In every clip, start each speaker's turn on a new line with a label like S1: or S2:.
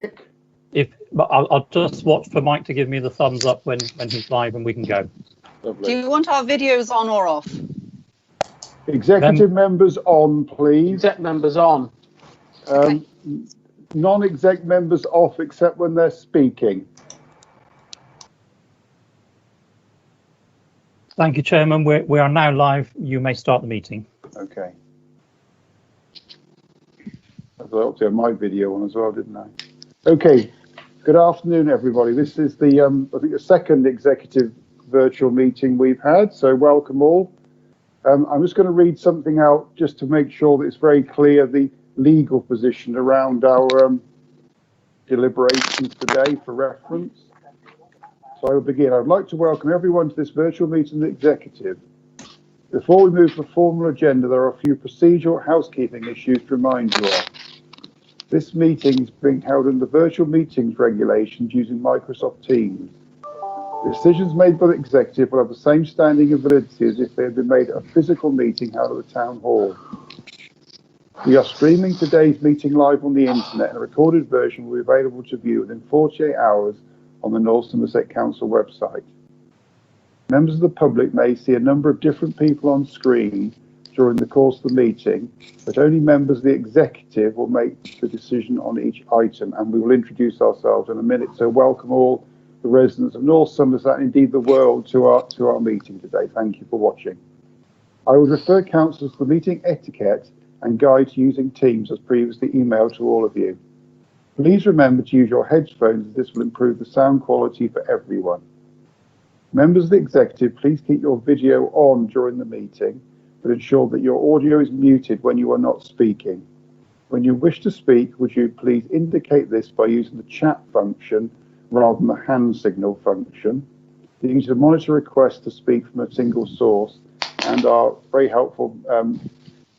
S1: But I'll just watch for Mike to give me the thumbs up when he's live and we can go.
S2: Lovely.
S3: Do you want our videos on or off?
S2: Executive members on, please.
S4: Exec members on.
S3: Okay.
S2: Non-exec members off, except when they're speaking.
S1: Thank you, Chairman. We are now live. You may start the meeting.
S2: Okay. I thought I had my video on as well, didn't I? Okay. Good afternoon, everybody. This is the, I think, the second executive virtual meeting we've had. So welcome all. I'm just going to read something out just to make sure that it's very clear the legal position around our deliberations today for reference. So I will begin. I'd like to welcome everyone to this virtual meeting of the executive. Before we move to the formal agenda, there are a few procedural housekeeping issues to remind you of. This meeting is being held under virtual meetings regulations using Microsoft Teams. Decisions made by the executive will have the same standing and validity as if they had been made at a physical meeting held at the town hall. We are streaming today's meeting live on the internet, and a recorded version will be available to view within 48 hours on the North Somerset Council website. Members of the public may see a number of different people on screen during the course of the meeting, but only members of the executive will make the decision on each item, and we will introduce ourselves in a minute. So welcome all the residents of North Somerset and indeed the world to our meeting today. Thank you for watching. I will refer councillors to the meeting etiquette and guide to using Teams as previously emailed to all of you. Please remember to use your headphones, as this will improve the sound quality for everyone. Members of the executive, please keep your video on during the meeting, but ensure that your audio is muted when you are not speaking. When you wish to speak, would you please indicate this by using the chat function rather than the hand signal function. You need to monitor requests to speak from a single source, and our very helpful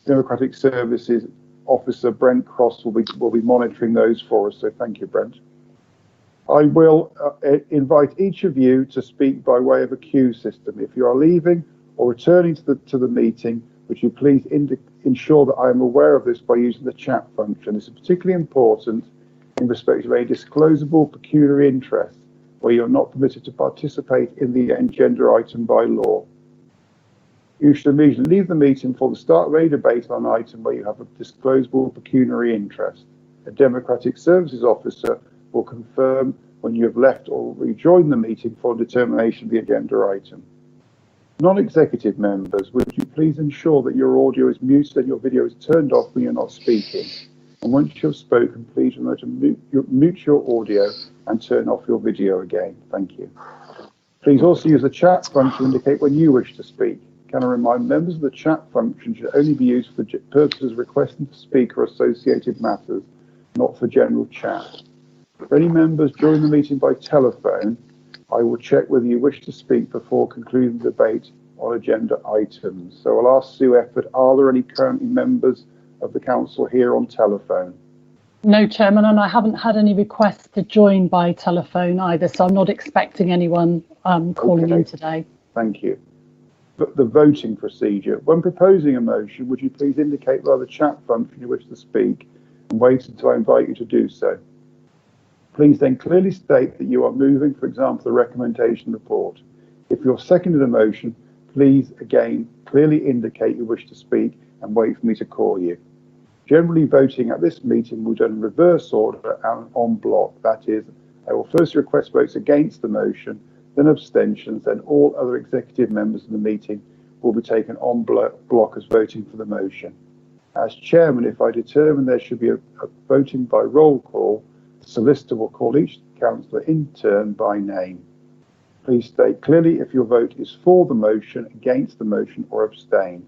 S2: Democratic Services Officer Brent Cross will be monitoring those for us. So thank you, Brent. I will invite each of you to speak by way of a queue system. If you are leaving or returning to the meeting, would you please ensure that I am aware of this by using the chat function. This is particularly important in respect of a disclosable pecuniary interest where you're not permitted to participate in the agenda item by law. You should immediately leave the meeting before the start of any debate on an item where you have a disclosable pecuniary interest. A Democratic Services Officer will confirm when you have left or rejoined the meeting for determination of the agenda item. Non-executive members, would you please ensure that your audio is muted and your video is turned off when you're not speaking? And once you have spoken, please remember to mute your audio and turn off your video again. Thank you. Please also use the chat function to indicate when you wish to speak. Can I remind members of the chat function should only be used for the purposes of requesting to speak or associated matters, not for general chat. For any members joining the meeting by telephone, I will check whether you wish to speak before concluding the debate on agenda items. So I'll ask Sue Efford, are there any currently members of the council here on telephone?
S5: No, Chairman, and I haven't had any requests to join by telephone either, so I'm not expecting anyone calling in today.
S2: Thank you. But the voting procedure. When proposing a motion, would you please indicate via the chat function you wish to speak and wait until I invite you to do so? Please then clearly state that you are moving, for example, the recommendation report. If you're seconding a motion, please again clearly indicate you wish to speak and wait for me to call you. Generally, voting at this meeting will be done in reverse order and en bloc. That is, I will first request votes against the motion, then abstentions, then all other executive members of the meeting will be taken en bloc as voting for the motion. As chairman, if I determine there should be a voting by roll call, the solicitor will call each councillor in turn by name. Please state clearly if your vote is for the motion, against the motion, or abstain.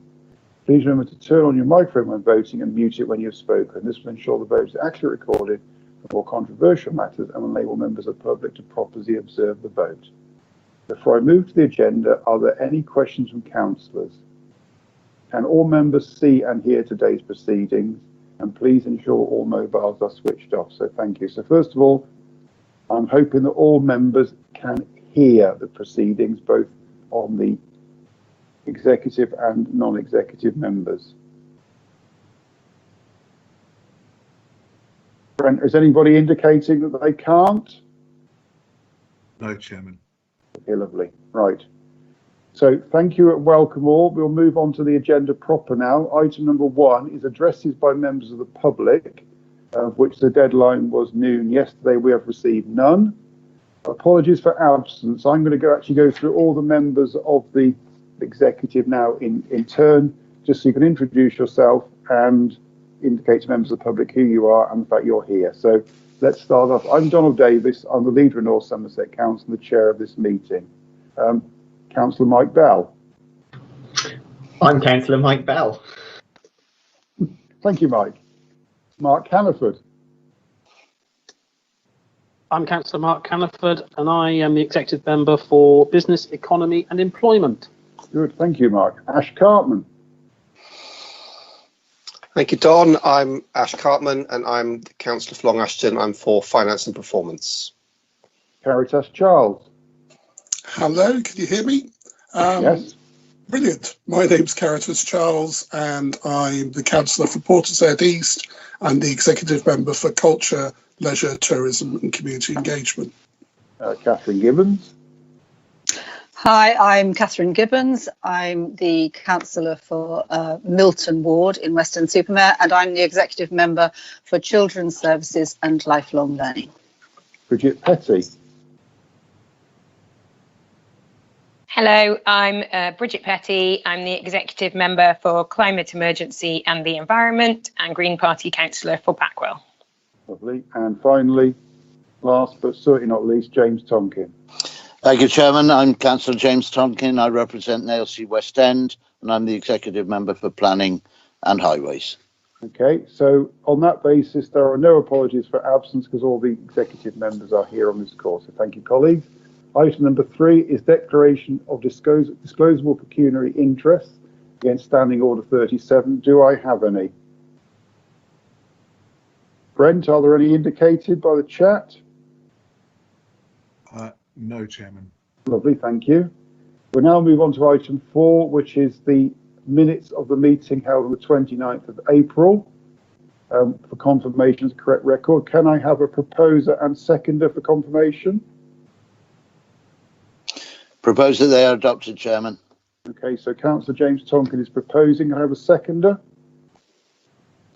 S2: Please remember to turn on your microphone when voting and mute it when you've spoken. This will ensure the votes are accurately recorded for more controversial matters and will enable members of the public to properly observe the vote. Before I move to the agenda, are there any questions from councillors? Can all members see and hear today's proceedings? And please ensure all mobiles are switched off. So thank you. So first of all, I'm hoping that all members can hear the proceedings, both on the executive and non-executive members. Brent, is anybody indicating that they can't?
S4: No, Chairman.
S2: Okay, lovely. Right. So thank you and welcome all. We'll move on to the agenda proper now. Item number 1 is addresses by members of the public, of which the deadline was noon yesterday. We have received none. Apologies for absence. I'm going to actually go through all the members of the executive now in turn, just so you can introduce yourself and indicate to members of the public who you are and the fact you're here. So let's start off. I'm Donald Davis. I'm the leader of North Somerset Council and the chair of this meeting. Councillor Mike Bell.
S6: I'm Councillor Mike Bell.
S2: Thank you, Mike. Mark Hannaford.
S7: I'm Councillor Mark Hannaford, and I am the Executive Member for Business, Economy and Employment.
S2: Good, thank you, Mark. Ash Cartman.
S8: Thank you, Don. I'm Ash Cartman, and I'm the Councillor for Long Ashton. I'm for Finance and Performance.
S2: Caritas Charles.
S9: Hello, can you hear me?
S2: Yes.
S9: Brilliant. My name's Caritas Charles, and I'm the Councillor for Portishead East and the Executive Member for Culture, Leisure, Tourism and Community Engagement.
S2: Catherine Gibbons.
S3: Hi, I'm Catherine Gibbons. I'm the Councillor for Milton Ward in Weston-super-Mare, and I'm the Executive Member for Children's Services and Lifelong Learning.
S2: Bridget Petty.
S10: Hello, I'm Bridget Petty. I'm the Executive Member for Climate Emergency and the Environment and Green Party Councillor for Backwell.
S2: Lovely. And finally, last but certainly not least, James Tonkin.
S11: Thank you, Chairman. I'm Councillor James Tonkin. I represent Nailsea West End, and I'm the Executive Member for Planning and Highways.
S2: Okay, so on that basis, there are no apologies for absence because all the executive members are here on this call. So thank you, colleagues. Item number 3 is declaration of disclosable pecuniary interest against Standing Order 37. Do I have any? Brent, are there any indicated by the chat?
S4: No, Chairman.
S2: Lovely, thank you. We'll now move on to item 4, which is the minutes of the meeting held on the 29th of April. For confirmation of the correct record, can I have a proposer and seconder for confirmation?
S11: Propose that they are adopted, Chairman.
S2: Okay, so Councillor James Tonkin is proposing. Can I have a seconder?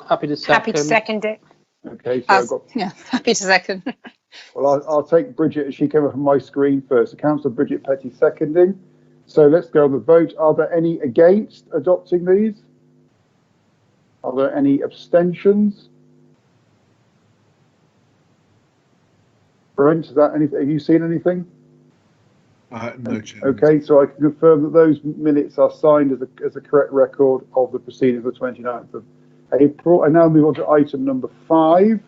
S7: Happy to second.
S10: Happy to second it.
S2: Okay, so I've got...
S3: Yeah, happy to second.
S2: Well, I'll take Bridget as she came up on my screen first. So Councillor Bridget Petty seconding. So let's go on the vote. Are there any against adopting these? Are there any abstentions? Brent, is that anything? Have you seen anything?
S4: No, Chairman.
S2: Okay, so I can confirm that those minutes are signed as a correct record of the proceedings of the 29th of April. I now move on to item number 5,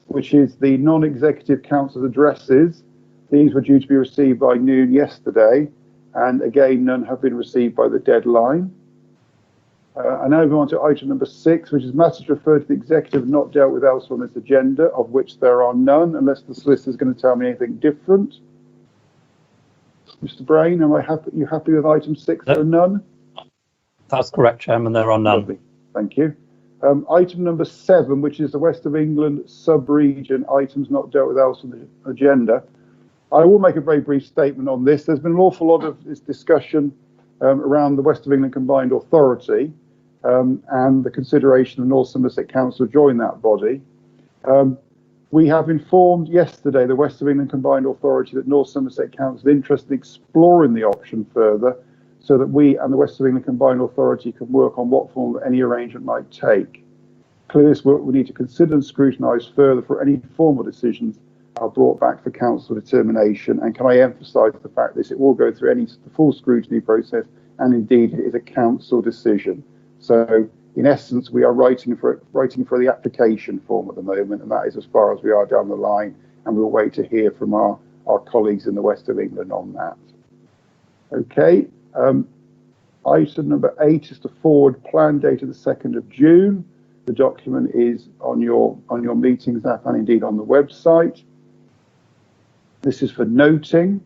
S2: which is the non-executive council's addresses. These were due to be received by noon yesterday, and again, none have been received by the deadline. I now move on to item number 6, which is matters referred to the executive not dealt with elsewhere on this agenda, of which there are none, unless the solicitor is going to tell me anything different. Mr. Brain, you happy with item 6? There are none?
S1: That's correct, Chairman. There are none.
S2: Lovely. Thank you. Item number 7, which is the West of England sub-region items not dealt with elsewhere on the agenda. I will make a very brief statement on this. There's been an awful lot of this discussion around the West of England Combined Authority and the consideration of North Somerset Council to join that body. We have informed yesterday the West of England Combined Authority that North Somerset Council is interested in exploring the option further so that we and the West of England Combined Authority can work on what form any arrangement might take. Clearly, this work we need to consider and scrutinise further for any formal decisions are brought back for council determination. And can I emphasise the fact that it will go through the full scrutiny process, and indeed it is a council decision. So in essence, we are writing for the application form at the moment, and that is as far as we are down the line, and we'll wait to hear from our colleagues in the West of England on that. Okay, item number 8 is to forward plan dated the 2nd of June. The document is on your meetings app and indeed on the website. This is for noting.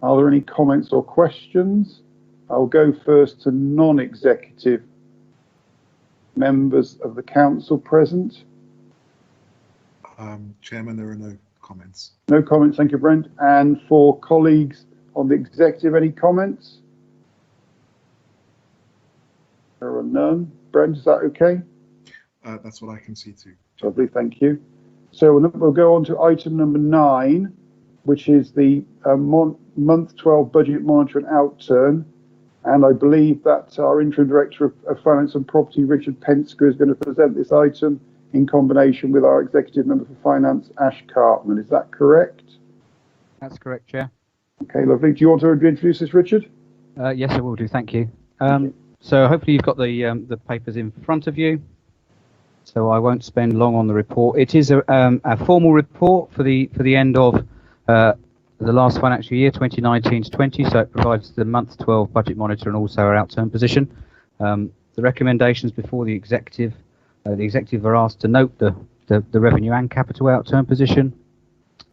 S2: Are there any comments or questions? I'll go first to non-executive members of the council present.
S4: Chairman, there are no comments.
S2: No comments, thank you, Brent. And for colleagues on the executive, any comments? There are none. Brent, is that okay?
S4: That's what I can see too.
S2: Lovely, thank you. So we'll go on to item number 9, which is the month 12 budget monitor and outturn. And I believe that our interim director of finance and property, Richard Pensker, is going to present this item in combination with our executive member for finance, Ash Cartman. Is that correct?
S12: That's correct, Chair.
S2: Okay, lovely. Do you want to introduce this, Richard?
S12: Yes, I will do. Thank you. So hopefully you've got the papers in front of you. So I won't spend long on the report. It is a formal report for the end of the last financial year, 2019 to 20. So it provides the month 12 budget monitor and also our outturn position. The recommendations before the executive are asked to note the revenue and capital outturn position,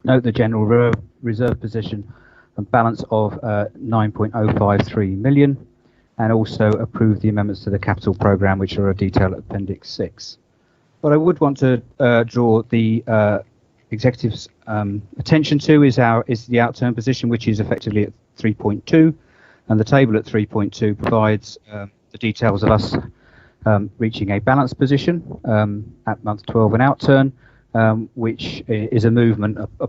S12: note the general reserve position and balance of 9.053 million, and also approve the amendments to the capital programme, which are a detail at Appendix 6. What I would want to draw the executive's attention to is the outturn position, which is effectively at 3.2, and the table at 3.2 provides the details of us reaching a balanced position at month 12 and outturn, which is a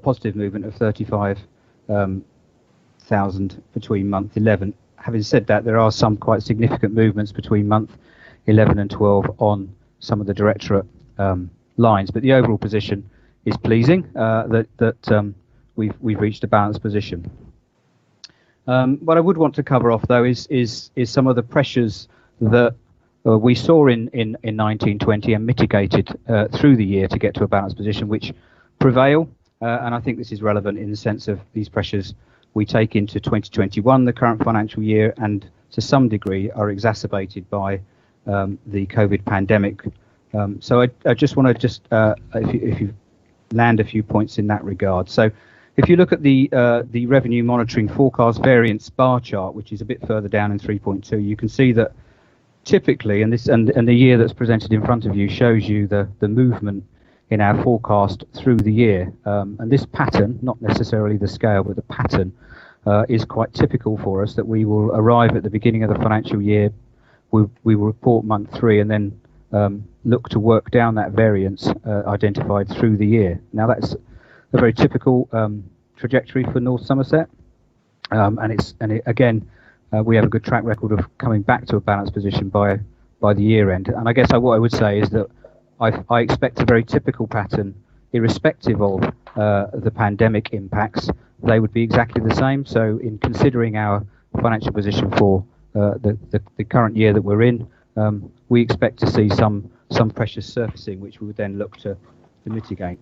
S12: positive movement of 35,000 between month 11. Having said that, there are some quite significant movements between month 11 and 12 on some of the directorate lines, but the overall position is pleasing that we've reached a balanced position. What I would want to cover off, though, is some of the pressures that we saw in 1920 and mitigated through the year to get to a balanced position, which prevail, and I think this is relevant in the sense of these pressures we take into 2021, the current financial year, and to some degree are exacerbated by the COVID pandemic. So I just want to if you land a few points in that regard. So if you look at the revenue monitoring forecast variance bar chart, which is a bit further down in 3.2, you can see that typically, and the year that's presented in front of you shows you the movement in our forecast through the year. And this pattern, not necessarily the scale, but the pattern is quite typical for us, that we will arrive at the beginning of the financial year, we will report month 3 and then look to work down that variance identified through the year. Now that's a very typical trajectory for North Somerset, again we have a good track record of coming back to a balanced position by the year end. And I guess what I would say is that I expect a very typical pattern, irrespective of the pandemic impacts. They would be exactly the same. So in considering our financial position for the current year that we're in, we expect to see some pressures surfacing, which we would then look to mitigate.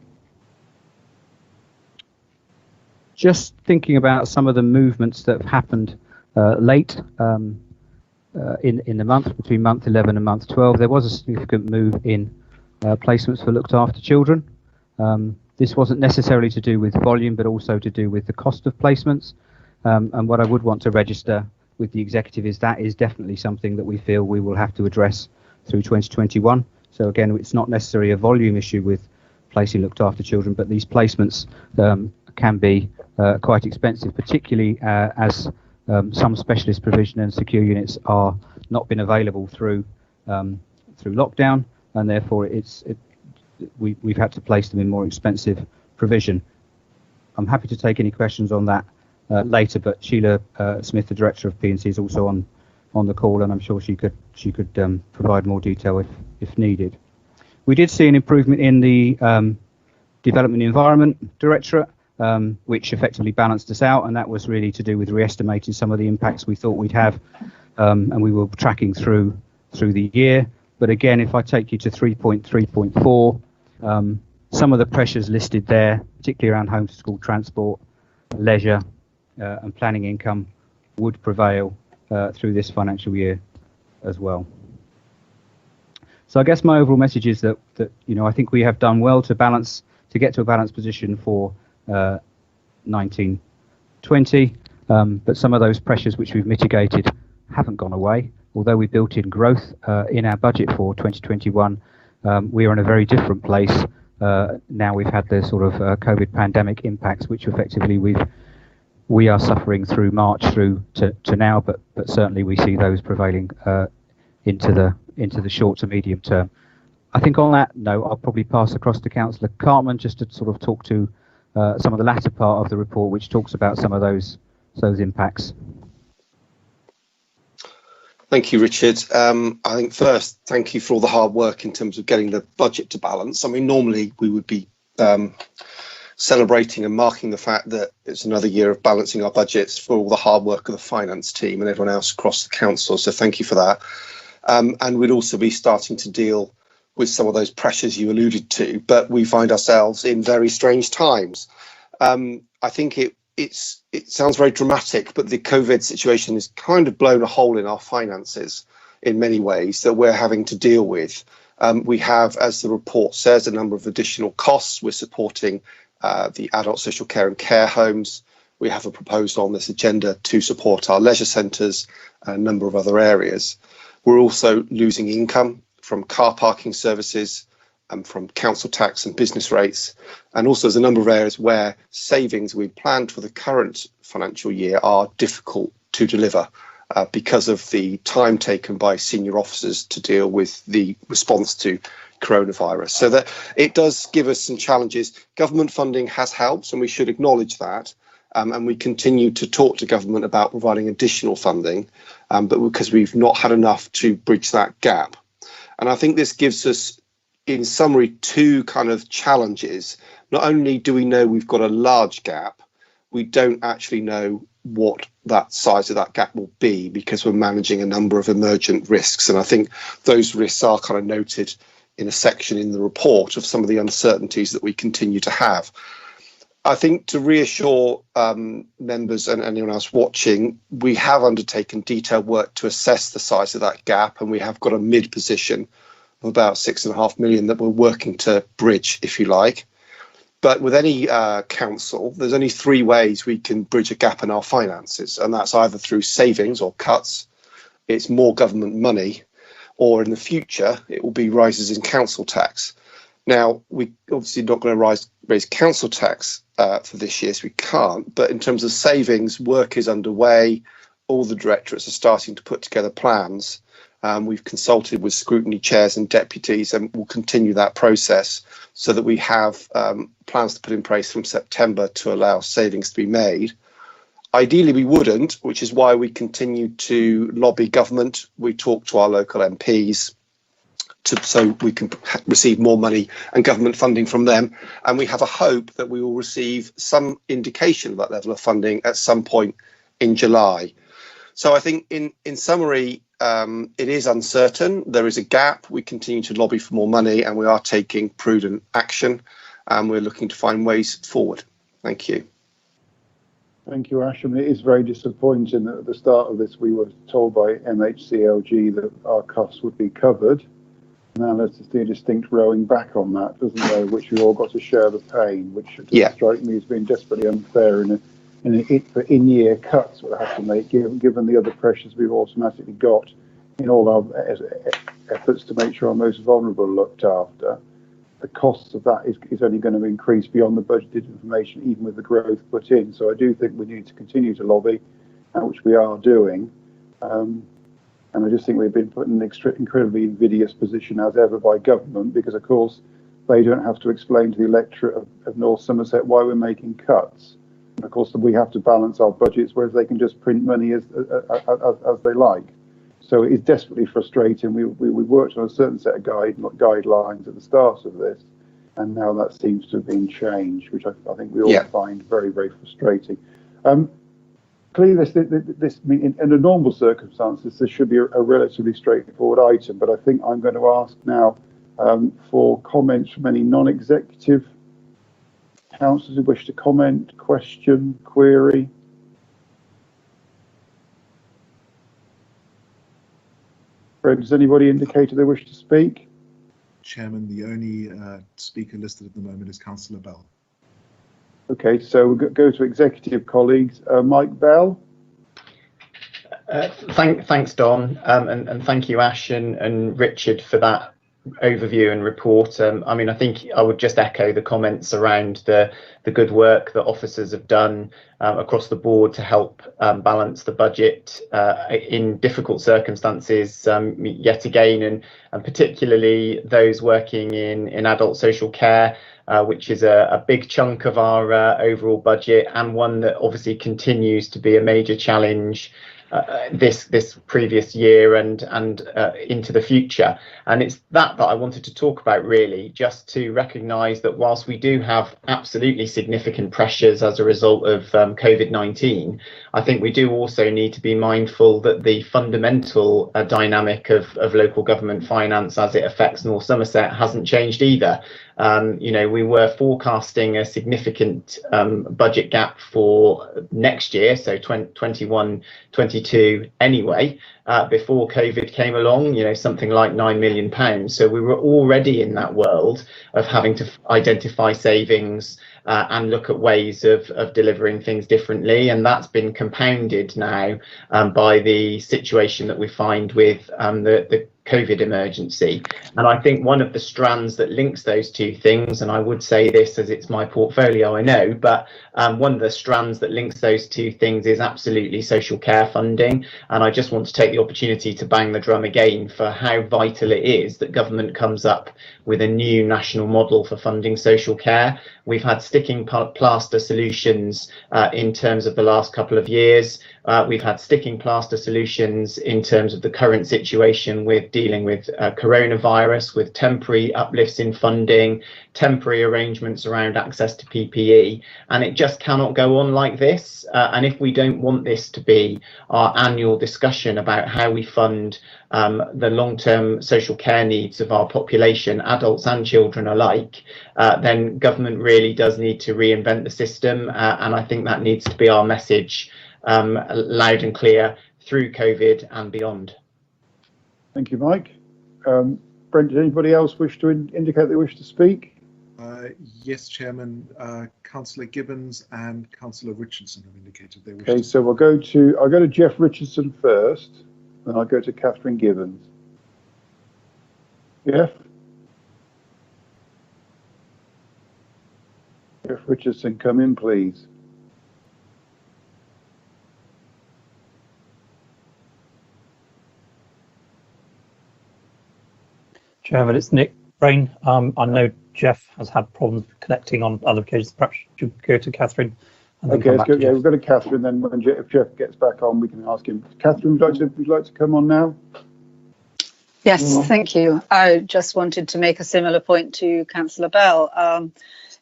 S12: Just thinking about some of the movements that have happened late in the month, between month 11 and month 12, there was a significant move in placements for looked after children. This wasn't necessarily to do with volume, but also to do with the cost of placements. And what I would want to register with the executive is that is definitely something that we feel we will have to address through 2021. So again, it's not necessarily a volume issue with placing looked after children, but these placements can be quite expensive, particularly as some specialist provision and secure units are not been available through lockdown, and therefore we've had to place them in more expensive provision. I'm happy to take any questions on that later, but Sheila Smith, the director of P&C, is also on the call, and I'm sure she could provide more detail if needed. We did see an improvement in the Development Environment Directorate, which effectively balanced us out, and that was really to do with re-estimating some of the impacts we thought we'd have, and we were tracking through the year. But again, if I take you to 3.3.4, some of the pressures listed there, particularly around home to school transport, leisure, and planning income, would prevail through this financial year as well. So I guess my overall message is that I think we have done well to get to a balanced position for 1920, but some of those pressures which we've mitigated haven't gone away. Although we built in growth in our budget for 2021, we are in a very different place now we've had the sort of COVID pandemic impacts, which effectively we are suffering through March through to now, but certainly we see those prevailing into the short to medium term. I think on that note, I'll probably pass across to Councillor Cartman just to sort of talk to some of the latter part of the report, which talks about some of those impacts.
S8: Thank you, Richard. I think first, thank you for all the hard work in terms of getting the budget to balance. I mean, normally we would be celebrating and marking the fact that it's another year of balancing our budgets for all the hard work of the finance team and everyone else across the council. So thank you for that. And we'd also be starting to deal with some of those pressures you alluded to, but we find ourselves in very strange times. I think it sounds very dramatic, but the COVID situation has kind of blown a hole in our finances in many ways that we're having to deal with. We have, as the report says, a number of additional costs. We're supporting the adult social care and care homes. We have a proposal on this agenda to support our leisure centres and a number of other areas. We're also losing income from car parking services and from council tax and business rates. And also there's a number of areas where savings we planned for the current financial year are difficult to deliver because of the time taken by senior officers to deal with the response to coronavirus. So that it does give us some challenges. Government funding has helped, and we should acknowledge that. And we continue to talk to government about providing additional funding, but because we've not had enough to bridge that gap. And I think this gives us, in summary, two kind of challenges. Not only do we know we've got a large gap, we don't actually know what that size of that gap will be because we're managing a number of emergent risks. And I think those risks are kind of noted in a section in the report of some of the uncertainties that we continue to have. I think to reassure members and anyone else watching, we have undertaken detailed work to assess the size of that gap, and we have got a mid position of about 6.5 million that we're working to bridge, if you like. But with any council, there's only three ways we can bridge a gap in our finances, and that's either through savings or cuts, it's more government money, or in the future, it will be rises in council tax. Now, we obviously not going to raise council tax for this year, so we can't. But in terms of savings, work is underway. All the directorates are starting to put together plans. We've consulted with scrutiny chairs and deputies, and we'll continue that process so that we have plans to put in place from September to allow savings to be made. Ideally, we wouldn't, which is why we continue to lobby government. We talk to our local MPs so we can receive more money and government funding from them. And we have a hope that we will receive some indication of that level of funding at some point in July. So I think in summary, it is uncertain. There is a gap. We continue to lobby for more money, and we are taking prudent action, and we're looking to find ways forward. Thank you.
S2: Thank you, Ash. I mean, it is very disappointing that at the start of this, we were told by MHCLG that our costs would be covered. Now there's this distinct rowing back on that, doesn't there? Which we all got to share the pain, which strike me as being desperately unfair for in-year cuts we'll have to make, given the other pressures we've automatically got in all our efforts to make sure our most vulnerable are looked after. The costs of that is only going to increase beyond the budgeted information, even with the growth put in. So I do think we need to continue to lobby, which we are doing. And I just think we've been put in an incredibly invidious position as ever by government, because of course they don't have to explain to the electorate of North Somerset why we're making cuts. And of course we have to balance our budgets, whereas they can just print money as they like. So it is desperately frustrating. We worked on a certain set of guidelines at the start of this, and now that seems to have been changed, which I think we all find very, very frustrating. Clearly, in a normal circumstances, this should be a relatively straightforward item, but I think I'm going to ask now for comments from any non-executive councillors who wish to comment, question, query. Fred, does anybody indicate they wish to speak?
S4: Chairman, the only speaker listed at the moment is Councillor Bell.
S2: Okay, so we'll go to executive colleagues. Mike Bell.
S6: Thanks, Don, and thank you, Ash and Richard, for that overview and report. I mean, I think I would just echo the comments around the good work that officers have done across the board to help balance the budget in difficult circumstances yet again, and particularly those working in adult social care, which is a big chunk of our overall budget, and one that obviously continues to be a major challenge this previous year and into the future. And it's that I wanted to talk about, really, just to recognise that whilst we do have absolutely significant pressures as a result of COVID-19, I think we do also need to be mindful that the fundamental dynamic of local government finance as it affects North Somerset hasn't changed either. We were forecasting a significant budget gap for next year, so 21-22 anyway, before COVID came along, something like £9 million. So we were already in that world of having to identify savings and look at ways of delivering things differently. And that's been compounded now by the situation that we find with the COVID emergency. And I think one of the strands that links those two things, and I would say this as it's my portfolio, I know, but one of the strands that links those two things is absolutely social care funding. And I just want to take the opportunity to bang the drum again for how vital it is that government comes up with a new national model for funding social care. We've had sticking plaster solutions in terms of the last couple of years. We've had sticking plaster solutions in terms of the current situation with dealing with coronavirus, with temporary uplifts in funding, temporary arrangements around access to PPE, and it just cannot go on like this. And if we don't want this to be our annual discussion about how we fund the long-term social care needs of our population, adults and children alike, then government really does need to reinvent the system. And I think that needs to be our message loud and clear through COVID and beyond.
S2: Thank you, Mike. Brent, did anybody else wish to indicate they wish to speak?
S4: Yes, Chairman. Councillor Gibbons and Councillor Richardson have indicated they wish
S2: to. Okay, so I'll go to Jeff Richardson first, then I'll go to Catherine Gibbons. Jeff Richardson, come in, please.
S1: Chairman, it's Nick Brain. I know Jeff has had problems connecting on other occasions. Perhaps you should go to Catherine. And
S2: okay, let's go. Yeah, we'll go to Catherine. Then when if Jeff gets back on, we can ask him. Catherine, would you like to come on now?
S3: Yes, thank you. I just wanted to make a similar point to Councillor Bell.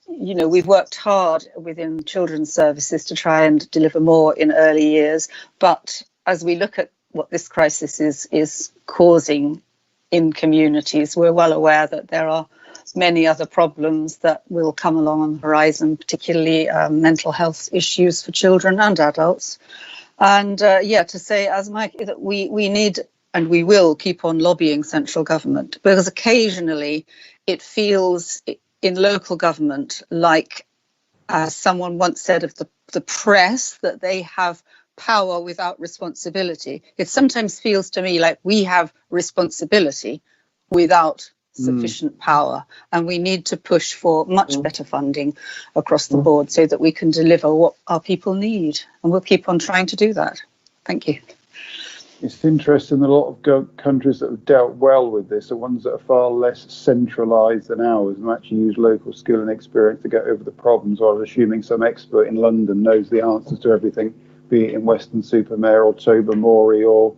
S3: We've worked hard within children's services to try and deliver more in early years, but as we look at what this crisis is causing in communities, we're well aware that there are many other problems that will come along on the horizon, particularly mental health issues for children and adults. And to say, as Mike, that we need and we will keep on lobbying central government, because occasionally it feels in local government like, as someone once said of the press, that they have power without responsibility. It sometimes feels to me like we have responsibility without sufficient power, and we need to push for much better funding across the board so that we can deliver what our people need, and we'll keep on trying to do that. Thank you.
S2: It's interesting, a lot of countries that have dealt well with this are ones that are far less centralised than ours and actually use local skill and experience to get over the problems, rather than assuming some expert in London knows the answers to everything, be it in Weston-super-Mare or Tobermory or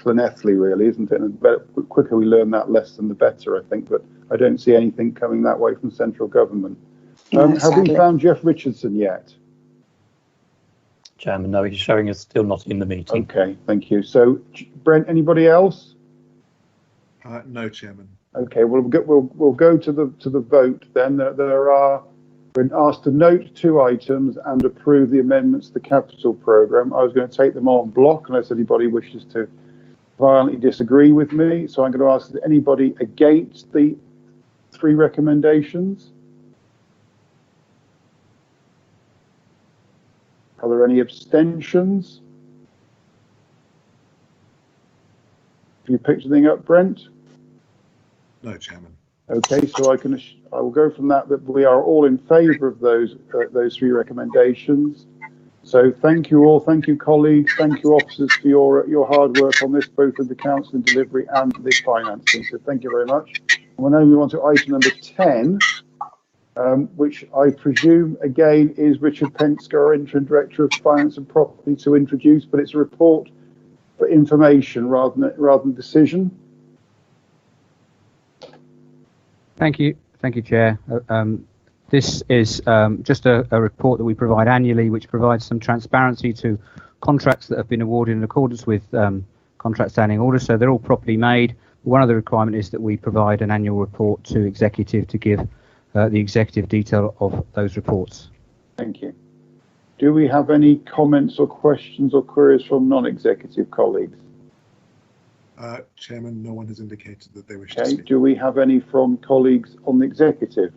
S2: Llanelli, really, isn't it? And the quicker we learn that lesson, the better, I think. But I don't see anything coming that way from central government. Have we found Jeff Richardson yet?
S1: Chairman, no, he's showing us still not in the meeting.
S2: Okay, thank you. So, Brent, anybody else?
S4: No, Chairman.
S2: Okay, we'll go to the vote then. We're asked to note 2 items and approve the amendments to the capital programme. I was going to take them en bloc unless anybody wishes to violently disagree with me. So I'm going to ask, is anybody against the 3 recommendations? Are there any abstentions? Have you picked anything up, Brent?
S4: No, Chairman.
S2: Okay, so I will go from that we are all in favour of those three recommendations. So thank you all, thank you colleagues, thank you officers for your hard work on this, both in the council and delivery and the financing. So thank you very much. We'll now move on to item number 10, which I presume again is Richard Pensker, our interim director of finance and property, to introduce, but it's a report for information rather than decision.
S12: Thank you, Chair. This is just a report that we provide annually, which provides some transparency to contracts that have been awarded in accordance with contract standing orders. So they're all properly made. One of the requirements is that we provide an annual report to executive to give the executive detail of those reports.
S2: Thank you. Do we have any comments or questions or queries from non-executive colleagues?
S4: Chairman, no one has indicated that they wish to speak.
S2: Do we have any from colleagues on the executive?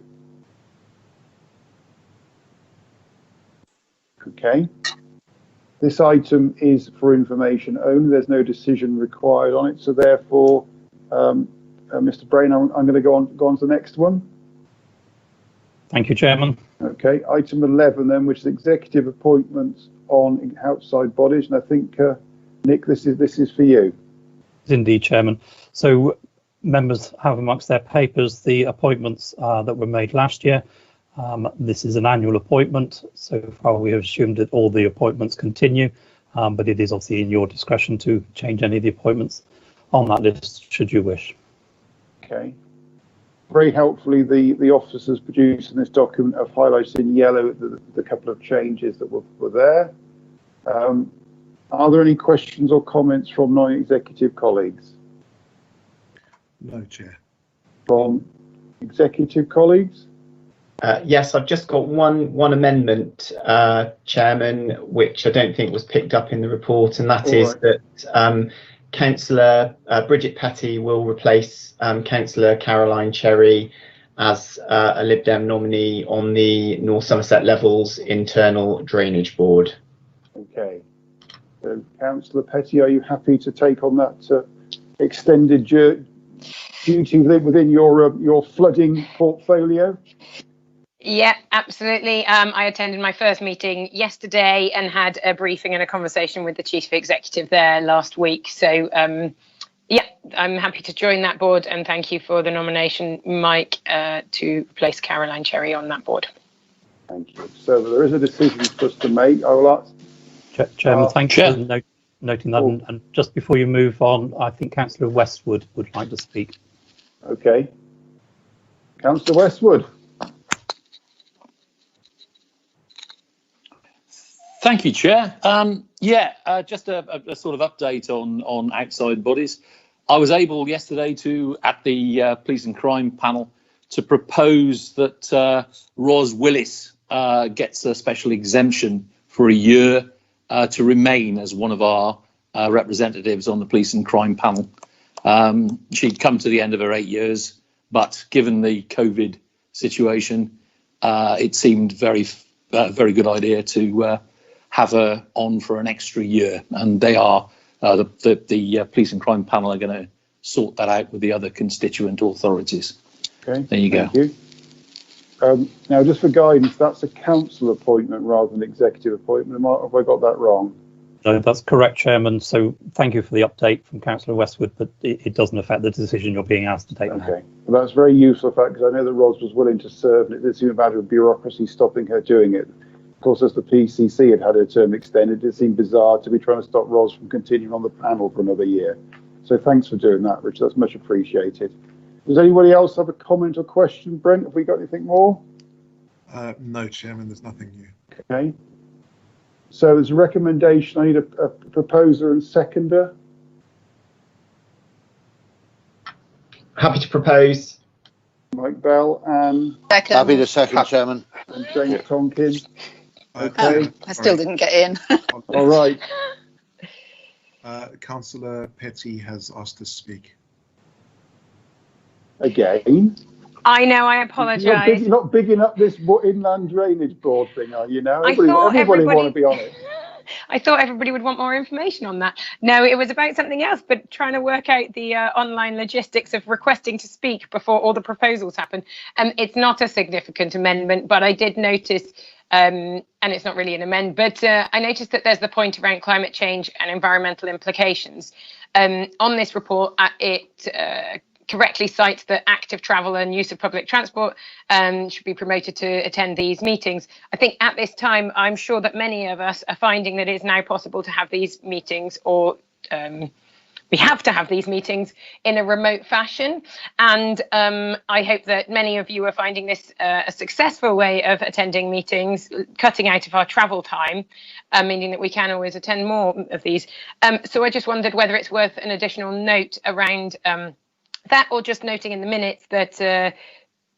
S2: Okay. This item is for information only. There's no decision required on it. So therefore, Mr. Brain, I'm going to go on to the next one.
S1: Thank you, Chairman.
S2: Okay. Item 11 then, which is executive appointments on outside bodies. And I think, Nick, this is for you.
S1: Indeed, Chairman. So members have amongst their papers the appointments that were made last year. This is an annual appointment. So far we have assumed that all the appointments continue, but it is obviously in your discretion to change any of the appointments on that list should you wish. Okay. Very helpfully, the officers producing this document have highlighted in yellow the couple of changes that were there. Are there any questions or comments from non-executive colleagues?
S4: No, Chair.
S2: From executive colleagues?
S6: Yes, I've just got one amendment, Chairman, which I don't think was picked up in the report, and that is that Councillor Bridget Petty will replace Councillor Caroline Cherry as a Lib Dem nominee on the North Somerset Levels Internal Drainage Board.
S2: Okay. So, Councillor Petty, are you happy to take on that extended duty within your flooding portfolio?
S10: Yeah, absolutely. I attended my first meeting yesterday and had a briefing and a conversation with the Chief Executive there last week. So, yeah, I'm happy to join that board, and thank you for the nomination, Mike, to replace Caroline Cherry on that board.
S2: Thank you. So there is a decision for us to make. I will ask.
S1: Chairman, thank you for noting that. And just before you move on, I think Councillor Westwood would like to speak.
S2: Okay. Councillor Westwood.
S13: Thank you, Chair. Just a sort of update on outside bodies. I was able yesterday at the Police and Crime panel to propose that Ros Willis gets a special exemption for a year to remain as one of our representatives on the Police and Crime panel. She'd come to the end of her 8 years, but given the COVID situation, it seemed very good idea to have her on for an extra year, and they are the Police and Crime panel are going to sort that out with the other constituent authorities.
S2: Okay,
S13: there you go.
S2: Thank you. Now, just for guidance, that's a council appointment rather than executive appointment. Have I got that wrong?
S1: No, that's correct, Chairman. So thank you for the update from Councillor Westwood, but it doesn't affect the decision you're being asked to take.
S2: Okay, well, that's very useful, fact, because I know that Ros was willing to serve, and it did seem about a bureaucracy stopping her doing it. Of course, as the PCC had her term extended, it seemed bizarre to be trying to stop Ros from continuing on the panel for another year. So thanks for doing that, Rich. That's much appreciated. Does anybody else have a comment or question? Brent, have we got anything more?
S4: No, Chairman, there's nothing new.
S2: Okay. So there's a recommendation. I need a proposer and seconder.
S6: Happy to propose.
S2: Mike Bell and...
S3: Second.
S11: Happy to second, Chairman.
S2: And James Tonkin. Okay.
S3: I still didn't get in.
S2: All right.
S4: Councillor Petty has asked to speak.
S2: Again?
S10: I know, I apologise.
S2: You're not bigging up this inland drainage board thing, are you now? Everybody want to be on it.
S10: I thought everybody would want more information on that. No, it was about something else, but trying to work out the online logistics of requesting to speak before all the proposals happen. It's not a significant amendment, but I did notice, and it's not really an amendment, but I noticed that there's the point around climate change and environmental implications. On this report, it correctly cites that active travel and use of public transport should be promoted to attend these meetings. I think at this time, I'm sure that many of us are finding that it is now possible to have these meetings, or we have to have these meetings in a remote fashion. And I hope that many of you are finding this a successful way of attending meetings, cutting out of our travel time, meaning that we can always attend more of these. So I just wondered whether it's worth an additional note around that, or just noting in the minutes that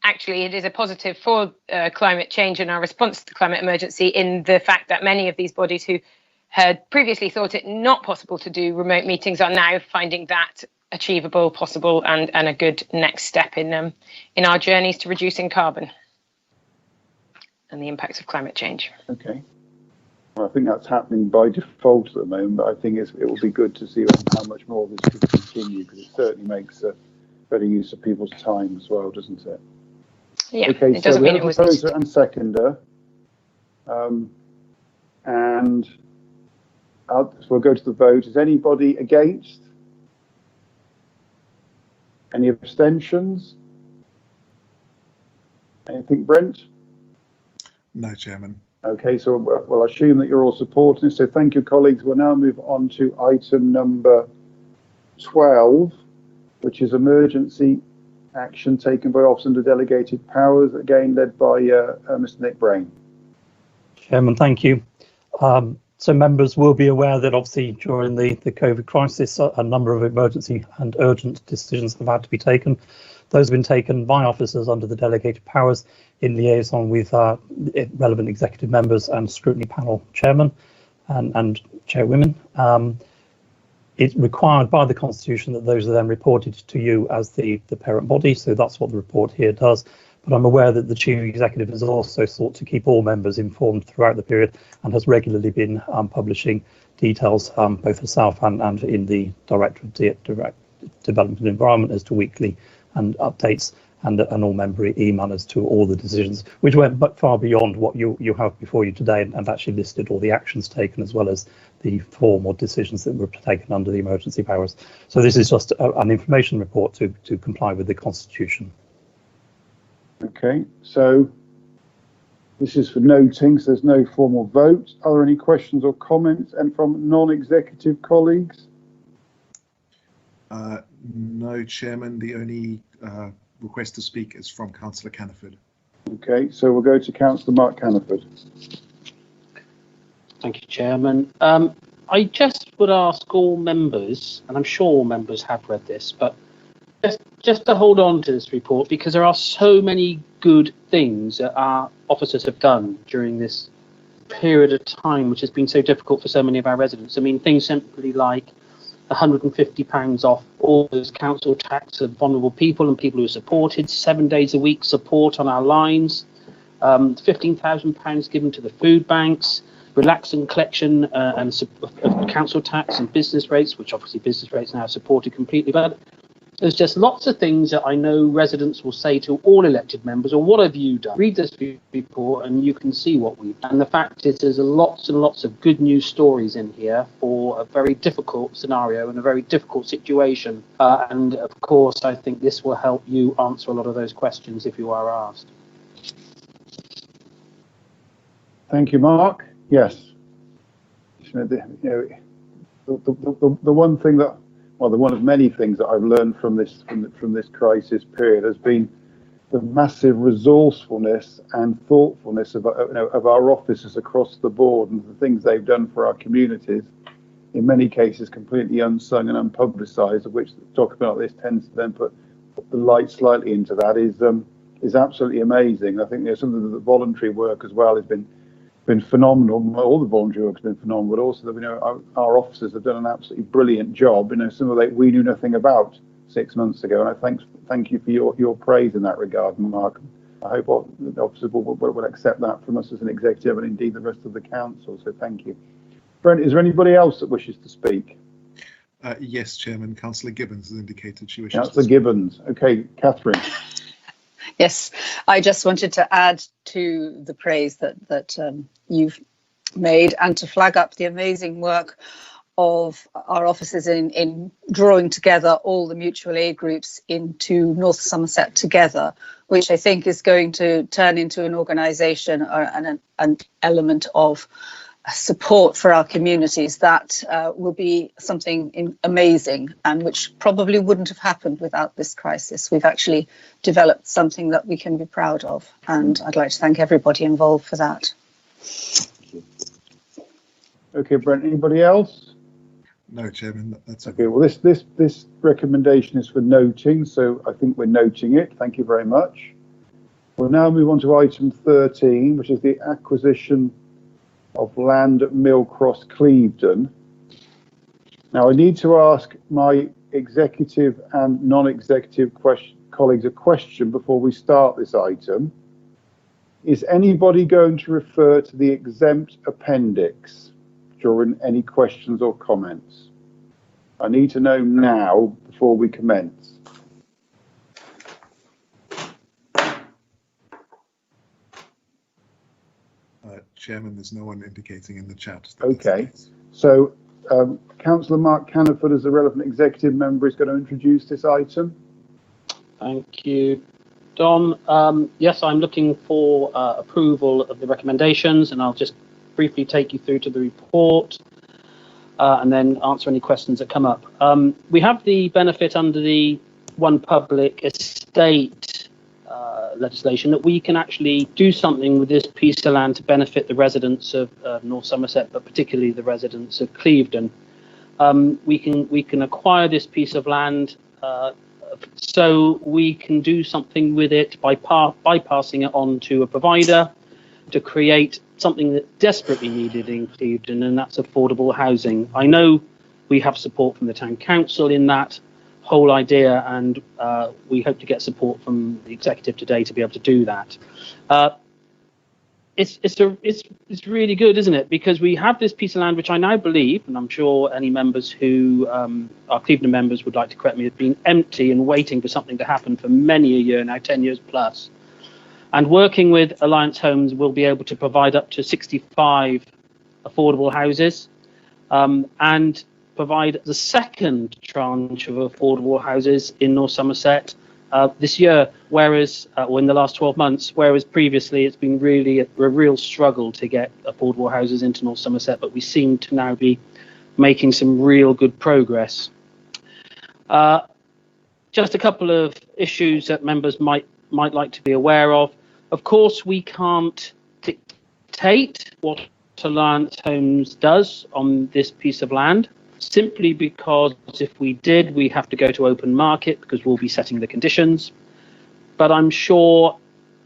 S10: actually it is a positive for climate change and our response to the climate emergency, in the fact that many of these bodies who had previously thought it not possible to do remote meetings are now finding that achievable, possible, and a good next step in our journeys to reducing carbon and the impacts of climate change.
S2: Okay. Well, I think that's happening by default at the moment, but I think it will be good to see how much more of this could continue, because it certainly makes better use of people's time as well, doesn't it?
S10: Yeah.
S2: Okay,
S10: it doesn't
S2: so we
S10: mean
S2: have a
S10: it was
S2: proposer and seconder, and so we'll go to the vote. Is anybody against? Any abstentions? Anything, Brent?
S4: No, Chairman.
S2: Okay, so we'll assume that you're all supporting this. So thank you, colleagues. We'll now move on to item number 12, which is emergency action taken by officers under delegated powers, again led by Mr. Nick Brain.
S1: Chairman, thank you. So members will be aware that obviously during the COVID crisis, a number of emergency and urgent decisions have had to be taken. Those have been taken by officers under the delegated powers in liaison with relevant executive members and scrutiny panel chairman and chairwomen. It's required by the Constitution that those are then reported to you as the parent body, so that's what the report here does. But I'm aware that the Chief Executive has also sought to keep all members informed throughout the period and has regularly been publishing details, both herself and in the Directorate of Development and Environment, as to weekly and updates and all member email as to all the decisions, which went far beyond what you have before you today, and actually listed all the actions taken as well as the form or decisions that were taken under the emergency powers. So this is just an information report to comply with the Constitution.
S2: Okay, so this is for noting, so there's no formal vote. Are there any questions or comments, and from non-executive colleagues?
S4: No, Chairman. The only request to speak is from Councillor Caniford.
S2: Okay, so we'll go to Councillor Mark Caniford.
S7: Thank you, Chairman. I just would ask all members, and I'm sure all members have read this, but just to hold on to this report, because there are so many good things that our officers have done during this period of time, which has been so difficult for so many of our residents. I mean, things simply like £150 off all those council tax of vulnerable people and people who are supported, 7 days a week support on our lines, £15,000 given to the food banks, relaxing collection of council tax and business rates, which obviously business rates now are supported completely. But there's just lots of things that I know residents will say to all elected members, or what have you done? Read this report and you can see what we've done. And the fact is there's lots and lots of good news stories in here for a very difficult scenario and a very difficult situation. And of course, I think this will help you answer a lot of those questions if you are asked.
S2: Thank you, Mark. Yes. The one thing that, well, one of many things that I've learned from this crisis period has been the massive resourcefulness and thoughtfulness of our officers across the board, and the things they've done for our communities, in many cases completely unsung and unpublicised, of which talking about this tends to then put the light slightly into that, is absolutely amazing. I think some of the voluntary work as well has been phenomenal. All the voluntary work has been phenomenal, but also that our officers have done an absolutely brilliant job. Some of that we knew nothing about 6 months ago, and I thank you for your praise in that regard, Mark. I hope the officers will accept that from us as an executive, and indeed the rest of the council. So thank you. Brent, is there anybody else that wishes to speak?
S4: Yes, Chairman. Councillor Gibbons has indicated she wishes
S2: Councillor
S4: to speak.
S2: Gibbons. Okay, Catherine.
S3: Yes, I just wanted to add to the praise that you've made and to flag up the amazing work of our officers in drawing together all the mutual aid groups into North Somerset Together, which I think is going to turn into an organisation and an element of support for our communities that will be something amazing, and which probably wouldn't have happened without this crisis. We've actually developed something that we can be proud of, and I'd like to thank everybody involved for that.
S2: Okay, Brent, anybody else?
S4: No, Chairman, that's
S2: okay. Well, this recommendation is for noting, so I think we're noting it. Thank you very much. We'll now move on to item 13, which is the acquisition of land at Millcross, Clevedon. Now, I need to ask my executive and non-executive colleagues a question before we start this item. Is anybody going to refer to the exempt appendix during any questions or comments? I need to know now before we commence.
S4: Chairman, there's no one indicating in the chat.
S2: Okay, so Councillor Mark Caniford, as the relevant executive member, is going to introduce this item.
S7: Thank you, Don. Yes, I'm looking for approval of the recommendations, and I'll just briefly take you through to the report and then answer any questions that come up. We have the benefit under the One Public Estate legislation that we can actually do something with this piece of land to benefit the residents of North Somerset, but particularly the residents of Clevedon. We can acquire this piece of land so we can do something with it by bypassing it on to a provider to create something that's desperately needed in Clevedon, and that's affordable housing. I know we have support from the town council in that whole idea, and we hope to get support from the executive today to be able to do that. It's really good, isn't it? Because we have this piece of land, which I now believe, and I'm sure any members who are Clevedon members would like to correct me, has been empty and waiting for something to happen for many a year now, 10 years plus. And working with Alliance Homes, we'll be able to provide up to 65 affordable houses and provide the second tranche of affordable houses in North Somerset this year, whereas, or in the last 12 months, whereas previously it's been really a real struggle to get affordable houses into North Somerset, but we seem to now be making some real good progress. Just a couple of issues that members might like to be aware of. Of course, we can't dictate what Alliance Homes does on this piece of land, simply because if we did, we have to go to open market because we'll be setting the conditions. But I'm sure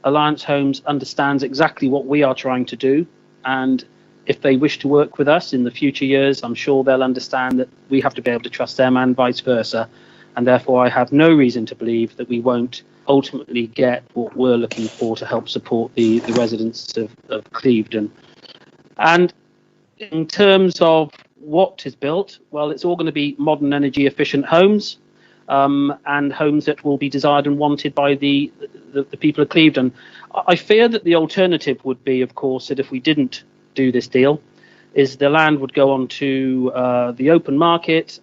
S7: Alliance Homes understands exactly what we are trying to do, and if they wish to work with us in the future years, I'm sure they'll understand that we have to be able to trust them and vice versa, and therefore I have no reason to believe that we won't ultimately get what we're looking for to help support the residents of Clevedon. And in terms of what is built, well, it's all going to be modern, energy efficient homes, and homes that will be desired and wanted by the people of Clevedon. I fear that the alternative would be, of course, that if we didn't do this deal, is the land would go on to the open market,